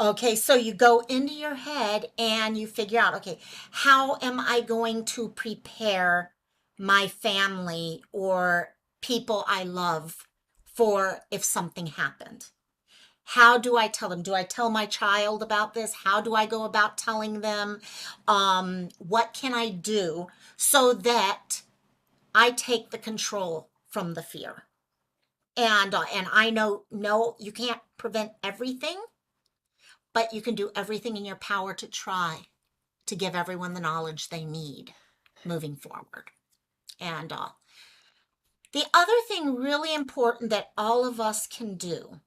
Okay, so you go into your head and you figure out, okay, how am I going to prepare my family or people I love for if something happened? How do I tell them? Do I tell my child about this? How do I go about telling them? What can I do so that I take the control from the fear? And I know, no, you can't prevent everything, but you can do everything in your power to try to give everyone the knowledge they need moving forward. And the other thing really important that all of us can do,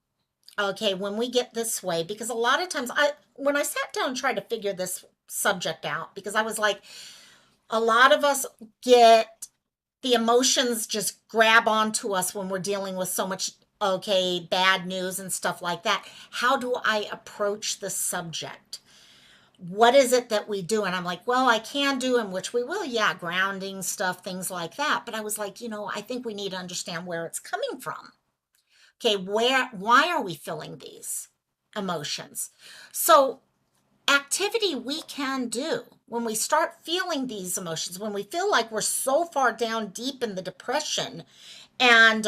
okay, when we get this way, because a lot of times when I sat down and tried to figure this subject out, because I was like, a lot of us get the emotions just grab onto us when we're dealing with so much, okay, bad news and stuff like that. How do I approach the subject? What is it that we do? And I'm like, well, I can do, and which we will, yeah, grounding stuff, things like that. But I was like, I think we need to understand where it's coming from. Okay, why are we feeling these emotions? So activity we can do when we start feeling these emotions, when we feel like we're so far down deep in the depression. And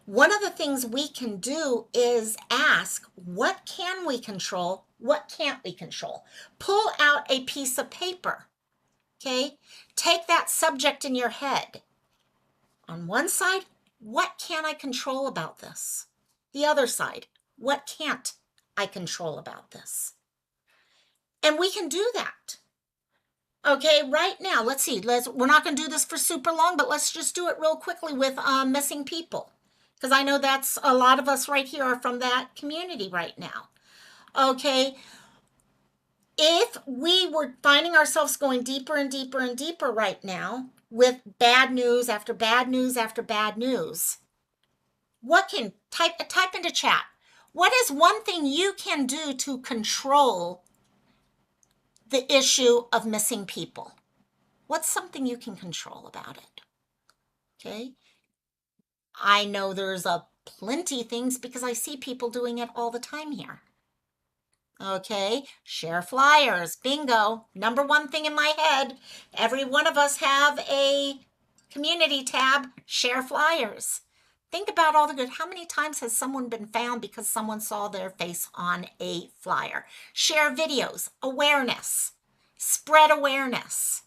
one of the things we can do is ask, what can we control? What can't we control? Pull out a piece of paper, okay? Take that subject in your head. On one side, what can I control about this? The other side, what can't I control about this? And we can do that. Okay, right now, let's see. We're not going to do this for super long, but let's just do it real quickly with missing people. Because I know that's a lot of us right here are from that community right now. Okay, if we were finding ourselves going deeper and deeper and deeper right now with bad news after bad news after bad news, what can type into chat? What is one thing you can do to control the issue of missing people? What's something you can control about it? Okay. I know there's a plenty things because I see people doing it all the time here. Okay, share flyers. Bingo. Number one thing in my head. Every one of us have a community tab. Share flyers. Think about all the good. How many times has someone been found because someone saw their face on a flyer? Share videos. Awareness. Spread awareness.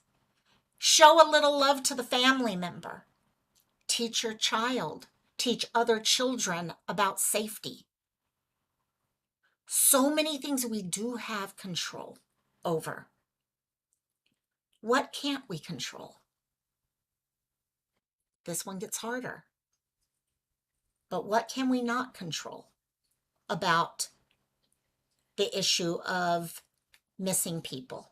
Show a little love to the family member. Teach your child. Teach other children about safety. So many things we do have control over. What can't we control? This one gets harder. But what can we not control about the issue of missing people?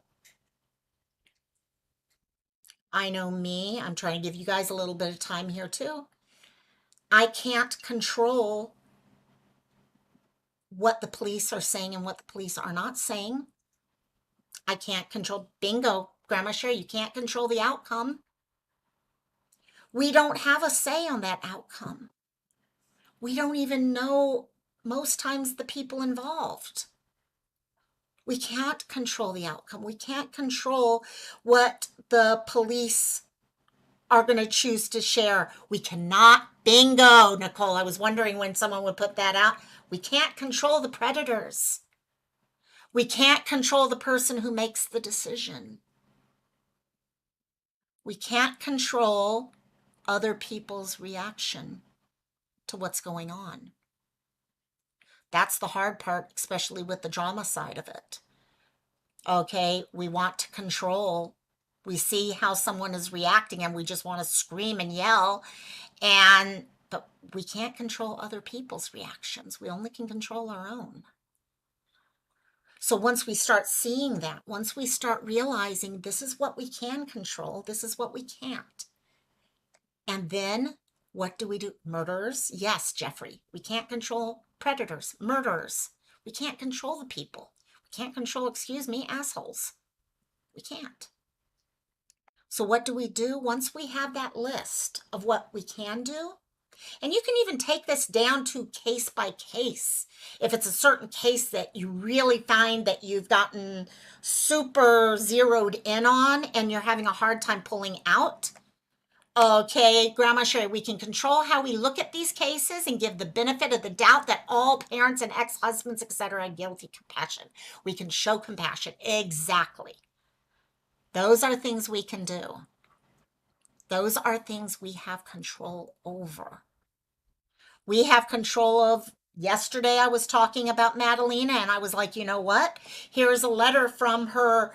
I know me, I'm trying to give you guys a little bit of time here too. I can't control what the police are saying and what the police are not saying. I can't control, bingo, Grandma Sherry, you can't control the outcome. We don't have a say on that outcome. We don't even know most times the people involved. We can't control the outcome. We can't control what the police are going to choose to share. We cannot, bingo, Nicole. I was wondering when someone would put that out. We can't control the predators. We can't control the person who makes the decision. We can't control other people's reaction to what's going on. That's the hard part, especially with the drama side of it. Okay, we want to control. We see how someone is reacting and we just want to scream and yell, but we can't control other people's reactions. We only can control our own. So once we start seeing that, once we start realizing this is what we can control, this is what we can't. And then what do we do? Murderers? Yes, Jeffrey. We can't control predators, murderers. We can't control the people. We can't control, excuse me, assholes. We can't. So what do we do? Once we have that list of what we can do, and you can even take this down to case by case. If it's a certain case that you really find that you've gotten super zeroed in on and you're having a hard time pulling out, okay, Grandma Sherry, we can control how we look at these cases and give the benefit of the doubt that all parents and ex-husbands, etc., are guilty compassion. We can show compassion. Exactly. Those are things we can do. Those are things we have control over. We have control of. Yesterday I was talking about Madalena and I was like, you know what? Here's a letter from her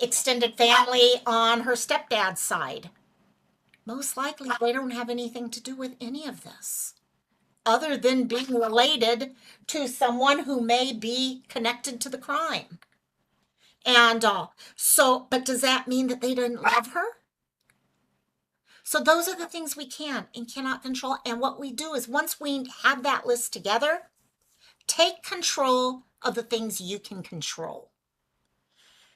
extended family on her stepdad's side. Most likely they don't have anything to do with any of this other than being related to someone who may be connected to the crime. And but does that mean that they didn't love her? So those are the things we can and cannot control. And what we do is once we have that list together, take control of the things you can control.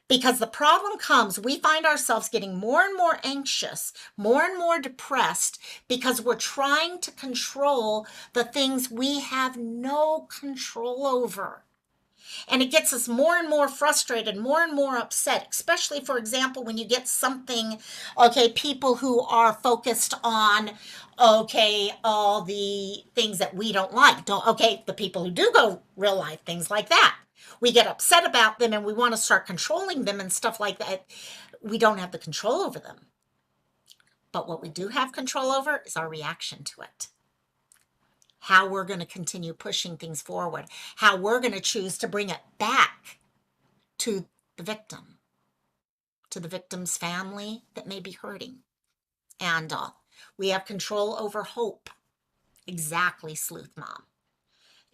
Because the problem comes, we find ourselves getting more and more anxious, more and more depressed because we're trying to control the things we have no control over. And it gets us more and more frustrated, more and more upset, especially, for example, when you get something, okay, people who are focused on, okay, all the things that we don't like. Okay, the people who do go real life, things like that. We get upset about them and we want to start controlling them and stuff like that. We don't have the control over them. But what we do have control over is our reaction to it. How we're going to continue pushing things forward, how we're going to choose to bring it back to the victim, to the victim's family that may be hurting. And we have control over hope. Exactly, Sleuth Mom.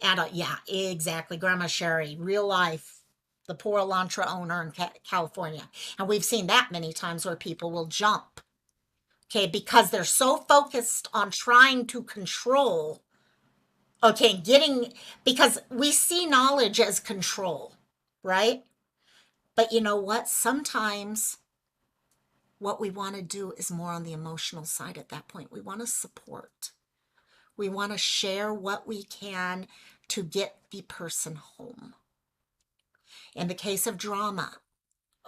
And yeah, exactly, Grandma Sherry, real life, the poor Elantra owner in California. And we've seen that many times where people will jump, okay, because they're so focused on trying to control. Okay, because we see knowledge as control, right? But you know what? Sometimes what we want to do is more on the emotional side at that point. We want to support. We want to share what we can to get the person home. In the case of drama,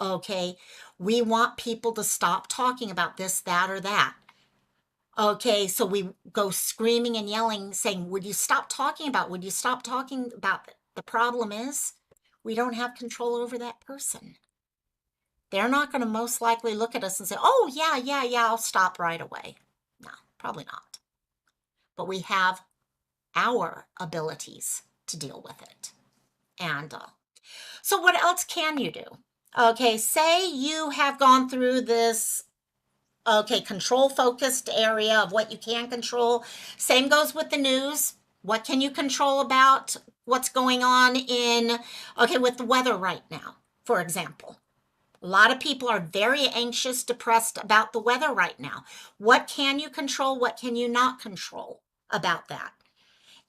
okay, we want people to stop talking about this, that, or that. Okay, so we go screaming and yelling, saying, would you stop talking about it? The problem is we don't have control over that person. They're not going to most likely look at us and say, oh, yeah, I'll stop right away. No, probably not. But we have our abilities to deal with it. And so what else can you do? Okay, say you have gone through this control-focused area of what you can control. Same goes with the news. What can you control about what's going on with the weather right now, for example? A lot of people are very anxious, depressed about the weather right now. What can you control? What can you not control about that?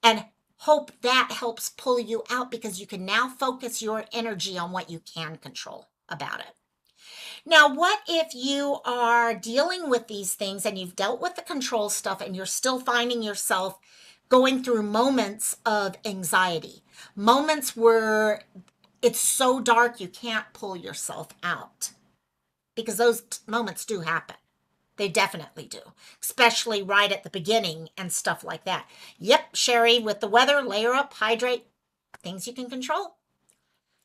And hope that helps pull you out because you can now focus your energy on what you can control about it. Now, what if you are dealing with these things and you've dealt with the control stuff and you're still finding yourself going through moments of anxiety, moments where it's so dark you can't pull yourself out? Because those moments do happen. They definitely do, especially right at the beginning and stuff like that. Yep, Sherry, with the weather, layer up, hydrate, things you can control.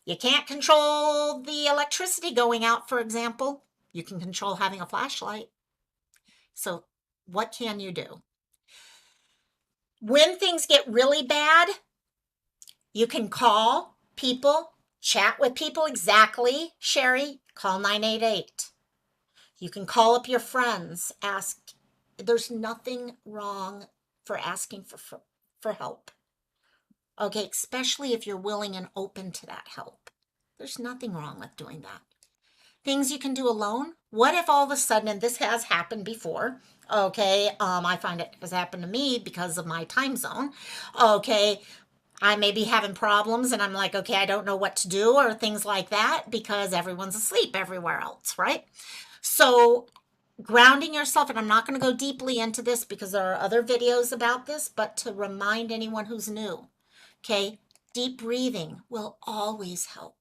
You can't control the electricity going out, for example. You can control having a flashlight. So, what can you do? When things get really bad, you can call people, chat with people. Exactly, Sherry. Call 988. You can call up your friends, ask. There's nothing wrong for asking for help. Okay, especially if you're willing and open to that help. There's nothing wrong with doing that. Things you can do alone. What if all of a sudden, and this has happened before, okay, I find it has happened to me because of my time zone. Okay, I may be having problems and I'm like, okay, I don't know what to do or things like that because everyone's asleep everywhere else, right? So grounding yourself, and I'm not going to go deeply into this because there are other videos about this, but to remind anyone who's new, okay, deep breathing will always help.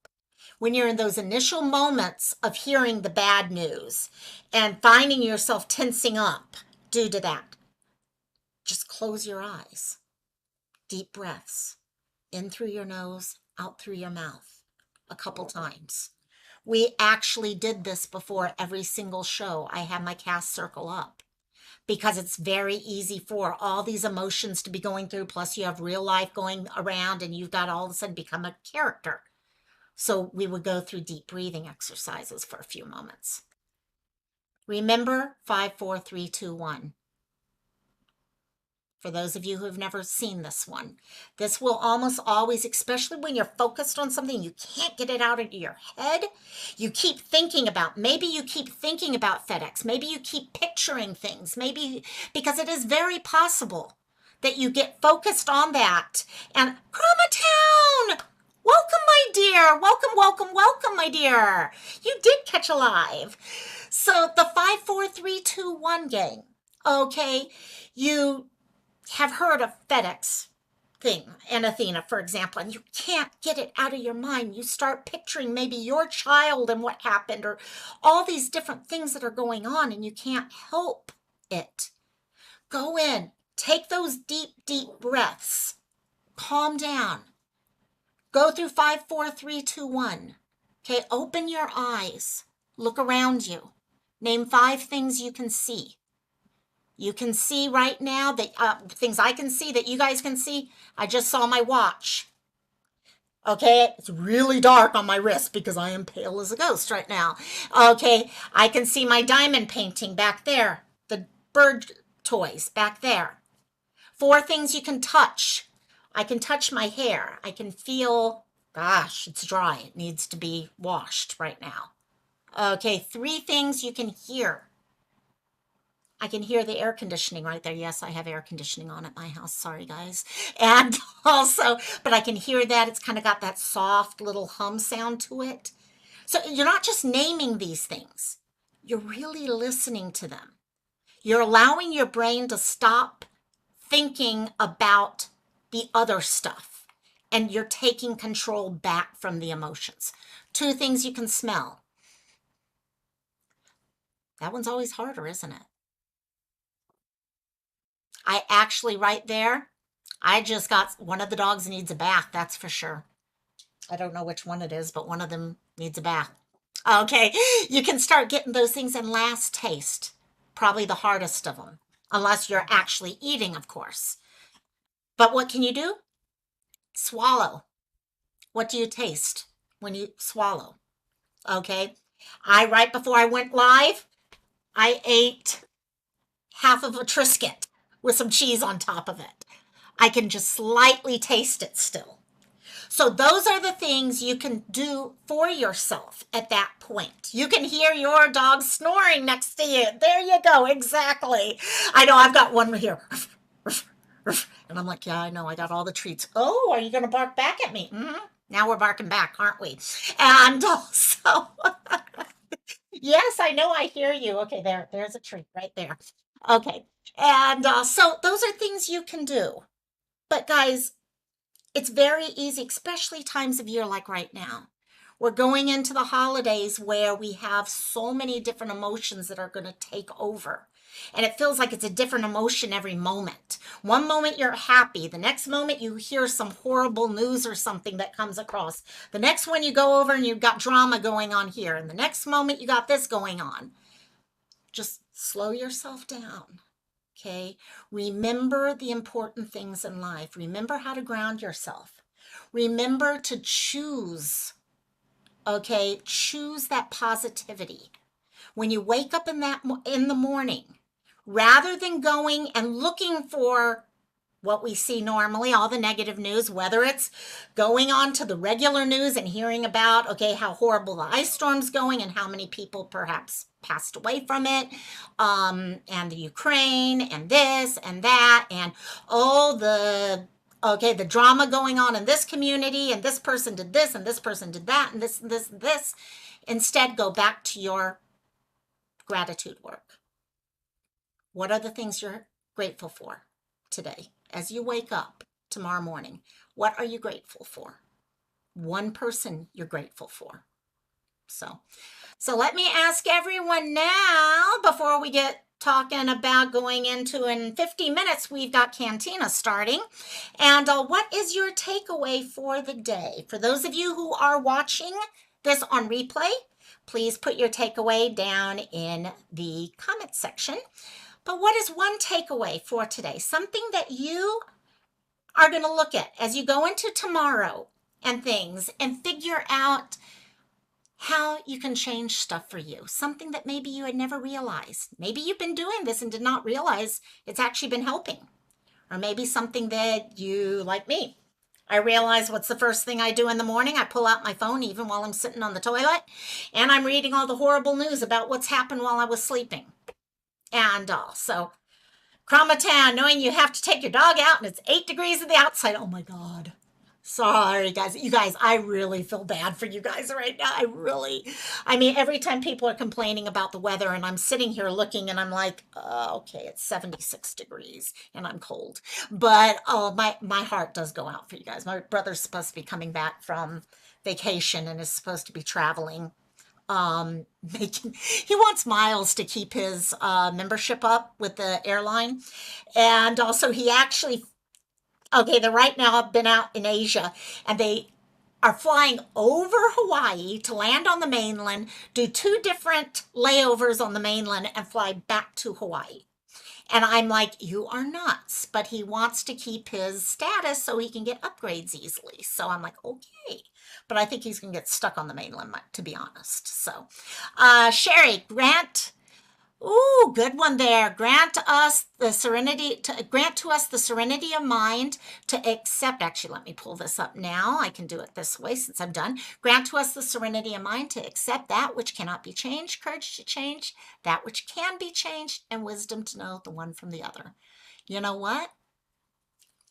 When you're in those initial moments of hearing the bad news and finding yourself tensing up due to that, just close your eyes. Deep breaths in through your nose, out through your mouth a couple times. We actually did this before every single show. I have my cast circle up because it's very easy for all these emotions to be going through. Plus, you have real life going around and you've got all of a sudden become a character. So we would go through deep breathing exercises for a few moments. Remember 5, 4, 3, 2, 1. For those of you who have never seen this one, this will almost always, especially when you're focused on something, you can't get it out of your head. You keep thinking about, maybe you keep thinking about FedEx. Maybe you keep picturing things. Maybe, because it is very possible that you get focused on that. And Chromatown! Welcome, my dear. Welcome, welcome, welcome, my dear. You did catch a live. So the 5, 4, 3, 2, 1 game. Okay, you have heard of FedEx thing and Athena, for example, and you can't get it out of your mind. You start picturing maybe your child and what happened, or all these different things that are going on, and you can't help it. Go in, take those deep, deep breaths, calm down. Go through 5, 4, 3, 2, 1. Okay, open your eyes, look around you. Name 5 things you can see. You can see right now that things I can see that you guys can see. I just saw my watch. Okay, it's really dark on my wrist because I am pale as a ghost right now. Okay, I can see my diamond painting back there. The bird toys back there. 4 things you can touch. I can touch my hair. I can feel, gosh, it's dry. It needs to be washed right now. Okay, 3 things you can hear. I can hear the air conditioning right there. Yes, I have air conditioning on at my house. Sorry, guys. And also, but I can hear that. It's kind of got that soft little hum sound to it. So you're not just naming these things. You're really listening to them. You're allowing your brain to stop thinking about the other stuff. And you're taking control back from the emotions. 2 things you can smell. That one's always harder, isn't it? I actually, right there, I just got one of the dogs needs a bath, that's for sure. I don't know which one it is, but one of them needs a bath. Okay, you can start getting those things. And last, taste. Probably the hardest of them, unless you're actually eating, of course. But what can you do? Swallow. What do you taste when you swallow? Okay, right before I went live, I ate half of a Triscuit with some cheese on top of it. I can just slightly taste it still. So those are the things you can do for yourself at that point. You can hear your dog snoring next to you. There you go, exactly. I know I've got one here. And I'm like, yeah, I know, I got all the treats. Oh, are you going to bark back at me? Mm-hmm. Now we're barking back, aren't we? And also, Yes, I know. I hear you. Okay, there's a tree right there. Okay. And so those are things you can do. But guys, it's very easy, especially times of year like right now. We're going into the holidays where we have so many different emotions that are going to take over. And it feels like it's a different emotion every moment. One moment you're happy, the next moment you hear some horrible news or something that comes across. The next one you go over and you've got drama going on here. And the next moment you got this going on. Just slow yourself down. Okay. Remember the important things in life. Remember how to ground yourself. Remember to choose, okay? Choose that positivity. When you wake up in the morning, rather than going and looking for what we see normally, all the negative news, whether it's going on to the regular news and hearing about, okay, how horrible the ice storm's going and how many people perhaps passed away from it, and the Ukraine and this and that, and oh, the drama going on in this community, and this person did this and this person did that and this and this and this. Instead, go back to your gratitude work. What are the things you're grateful for today? As you wake up tomorrow morning, what are you grateful for? One person you're grateful for. So let me ask everyone now, before we get talking about going into in 50 minutes, we've got Cantina starting. And what is your takeaway for the day? For those of you who are watching this on replay, please put your takeaway down in the comment section. But what is one takeaway for today? Something that you are going to look at as you go into tomorrow and things and figure out how you can change stuff for you. Something that maybe you had never realized. Maybe you've been doing this and did not realize it's actually been helping. Or maybe something that you, like me, I realize what's the first thing I do in the morning? I pull out my phone even while I'm sitting on the toilet and I'm reading all the horrible news about what's happened while I was sleeping. And so Kramatan, knowing you have to take your dog out and it's 8 degrees in the outside. Oh my God. Sorry, guys. You guys, I really feel bad for you guys right now. I mean, every time people are complaining about the weather and I'm sitting here looking and I'm like, okay, it's 76 degrees and I'm cold. But oh, my heart does go out for you guys. My brother's supposed to be coming back from vacation and is supposed to be traveling, making he wants miles to keep his membership up with the airline. And also he actually, okay, they're right now I've been out in Asia and they are flying over Hawaii to land on the mainland, do 2 different layovers on the mainland and fly back to Hawaii. And I'm like, you are nuts. But he wants to keep his status so he can get upgrades easily. So I'm like, okay. But I think he's going to get stuck on the mainland, to be honest. So, Sherry, ooh, good one there. Grant to us the serenity of mind to accept. Actually, let me pull this up now. I can do it this way since I'm done. Grant to us the serenity of mind to accept that which cannot be changed, courage to change that which can be changed, and wisdom to know the one from the other. You know what?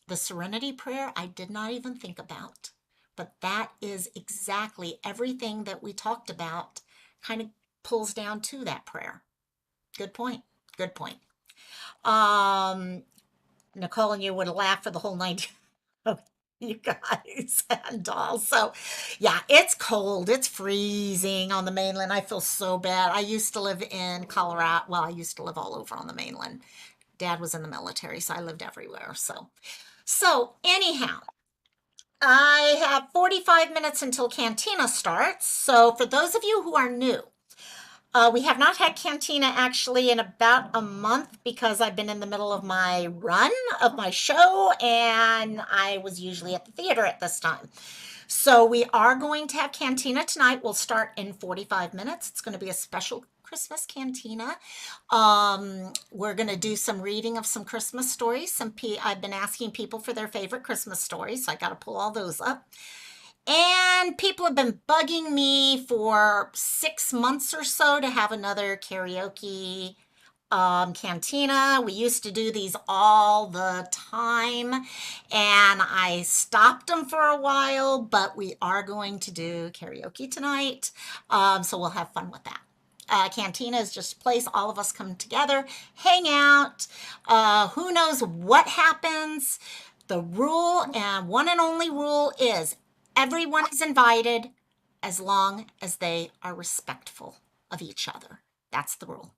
The serenity prayer I did not even think about, but that is exactly everything that we talked about, kind of pulls down to that prayer. Good point. Good point. Nicole and you would have laughed for the whole night. You guys. And also, yeah, it's cold. It's freezing on the mainland. I feel so bad. I used to live in Colorado. Well, I used to live all over on the mainland. Dad was in the military, so I lived everywhere. So anyhow, I have 45 minutes until Cantina starts. So for those of you who are new, we have not had Cantina actually in about a month because I've been in the middle of my run of my show and I was usually at the theater at this time. So we are going to have Cantina tonight. We'll start in 45 minutes. It's going to be a special Christmas Cantina. We're going to do some reading of some Christmas stories. I've been asking people for their favorite Christmas stories, so I got to pull all those up. And people have been bugging me for 6 months or so to have another karaoke cantina. We used to do these all the time and I stopped them for a while, but we are going to do karaoke tonight. So we'll have fun with that. Cantina is just a place all of us come together, hang out. Who knows what happens? The rule, and one and only rule, is everyone is invited as long as they are respectful of each other. That's the rule.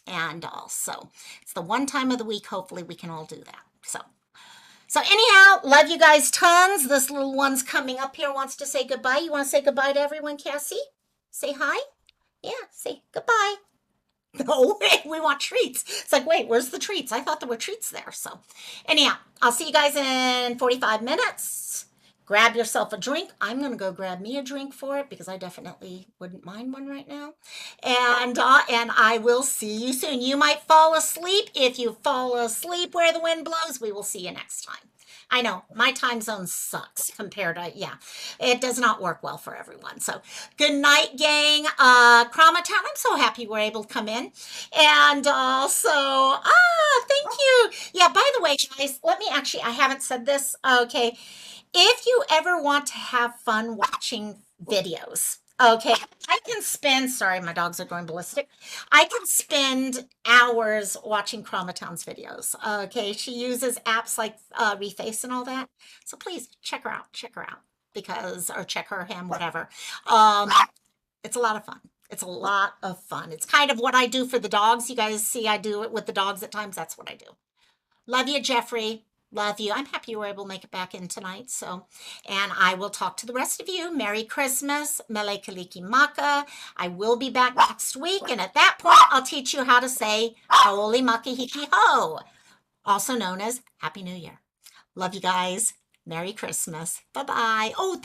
And also, it's the one time of the week, hopefully, we can all do that. So anyhow, love you guys tons. This little one's coming up here, wants to say goodbye. You want to say goodbye to everyone, Cassie? Say hi? Yeah, say goodbye. No, we want treats. It's like, wait, where's the treats? I thought there were treats there. So anyhow, I'll see you guys in 45 minutes. Grab yourself a drink. I'm going to go grab me a drink for it because I definitely wouldn't mind one right now. And I will see you soon. You might fall asleep. If you fall asleep where the wind blows, we will see you next time. I know my time zone sucks compared to, yeah, it does not work well for everyone. So good night, gang. Chromatown, I'm so happy we're able to come in. And also, thank you. Yeah, by the way, guys, I haven't said this. Okay. If you ever want to have fun watching videos, okay, I can spend, sorry, my dogs are going ballistic. I can spend hours watching Chromatown's videos. Okay, she uses apps like Reface and all that. So please check her out, or check her, him, whatever. It's a lot of fun. It's a lot of fun. It's kind of what I do for the dogs. You guys see I do it with the dogs at times. That's what I do. Love you, Jeffrey. Love you. I'm happy you were able to make it back in tonight. So, and I will talk to the rest of you. Merry Christmas. Mele Kaliki Maka. I will be back next week. And at that point, I'll teach you how to say Haoli Makahiki Ho, also known as Happy New Year. Love you guys. Merry Christmas. Bye-bye. Oh, thank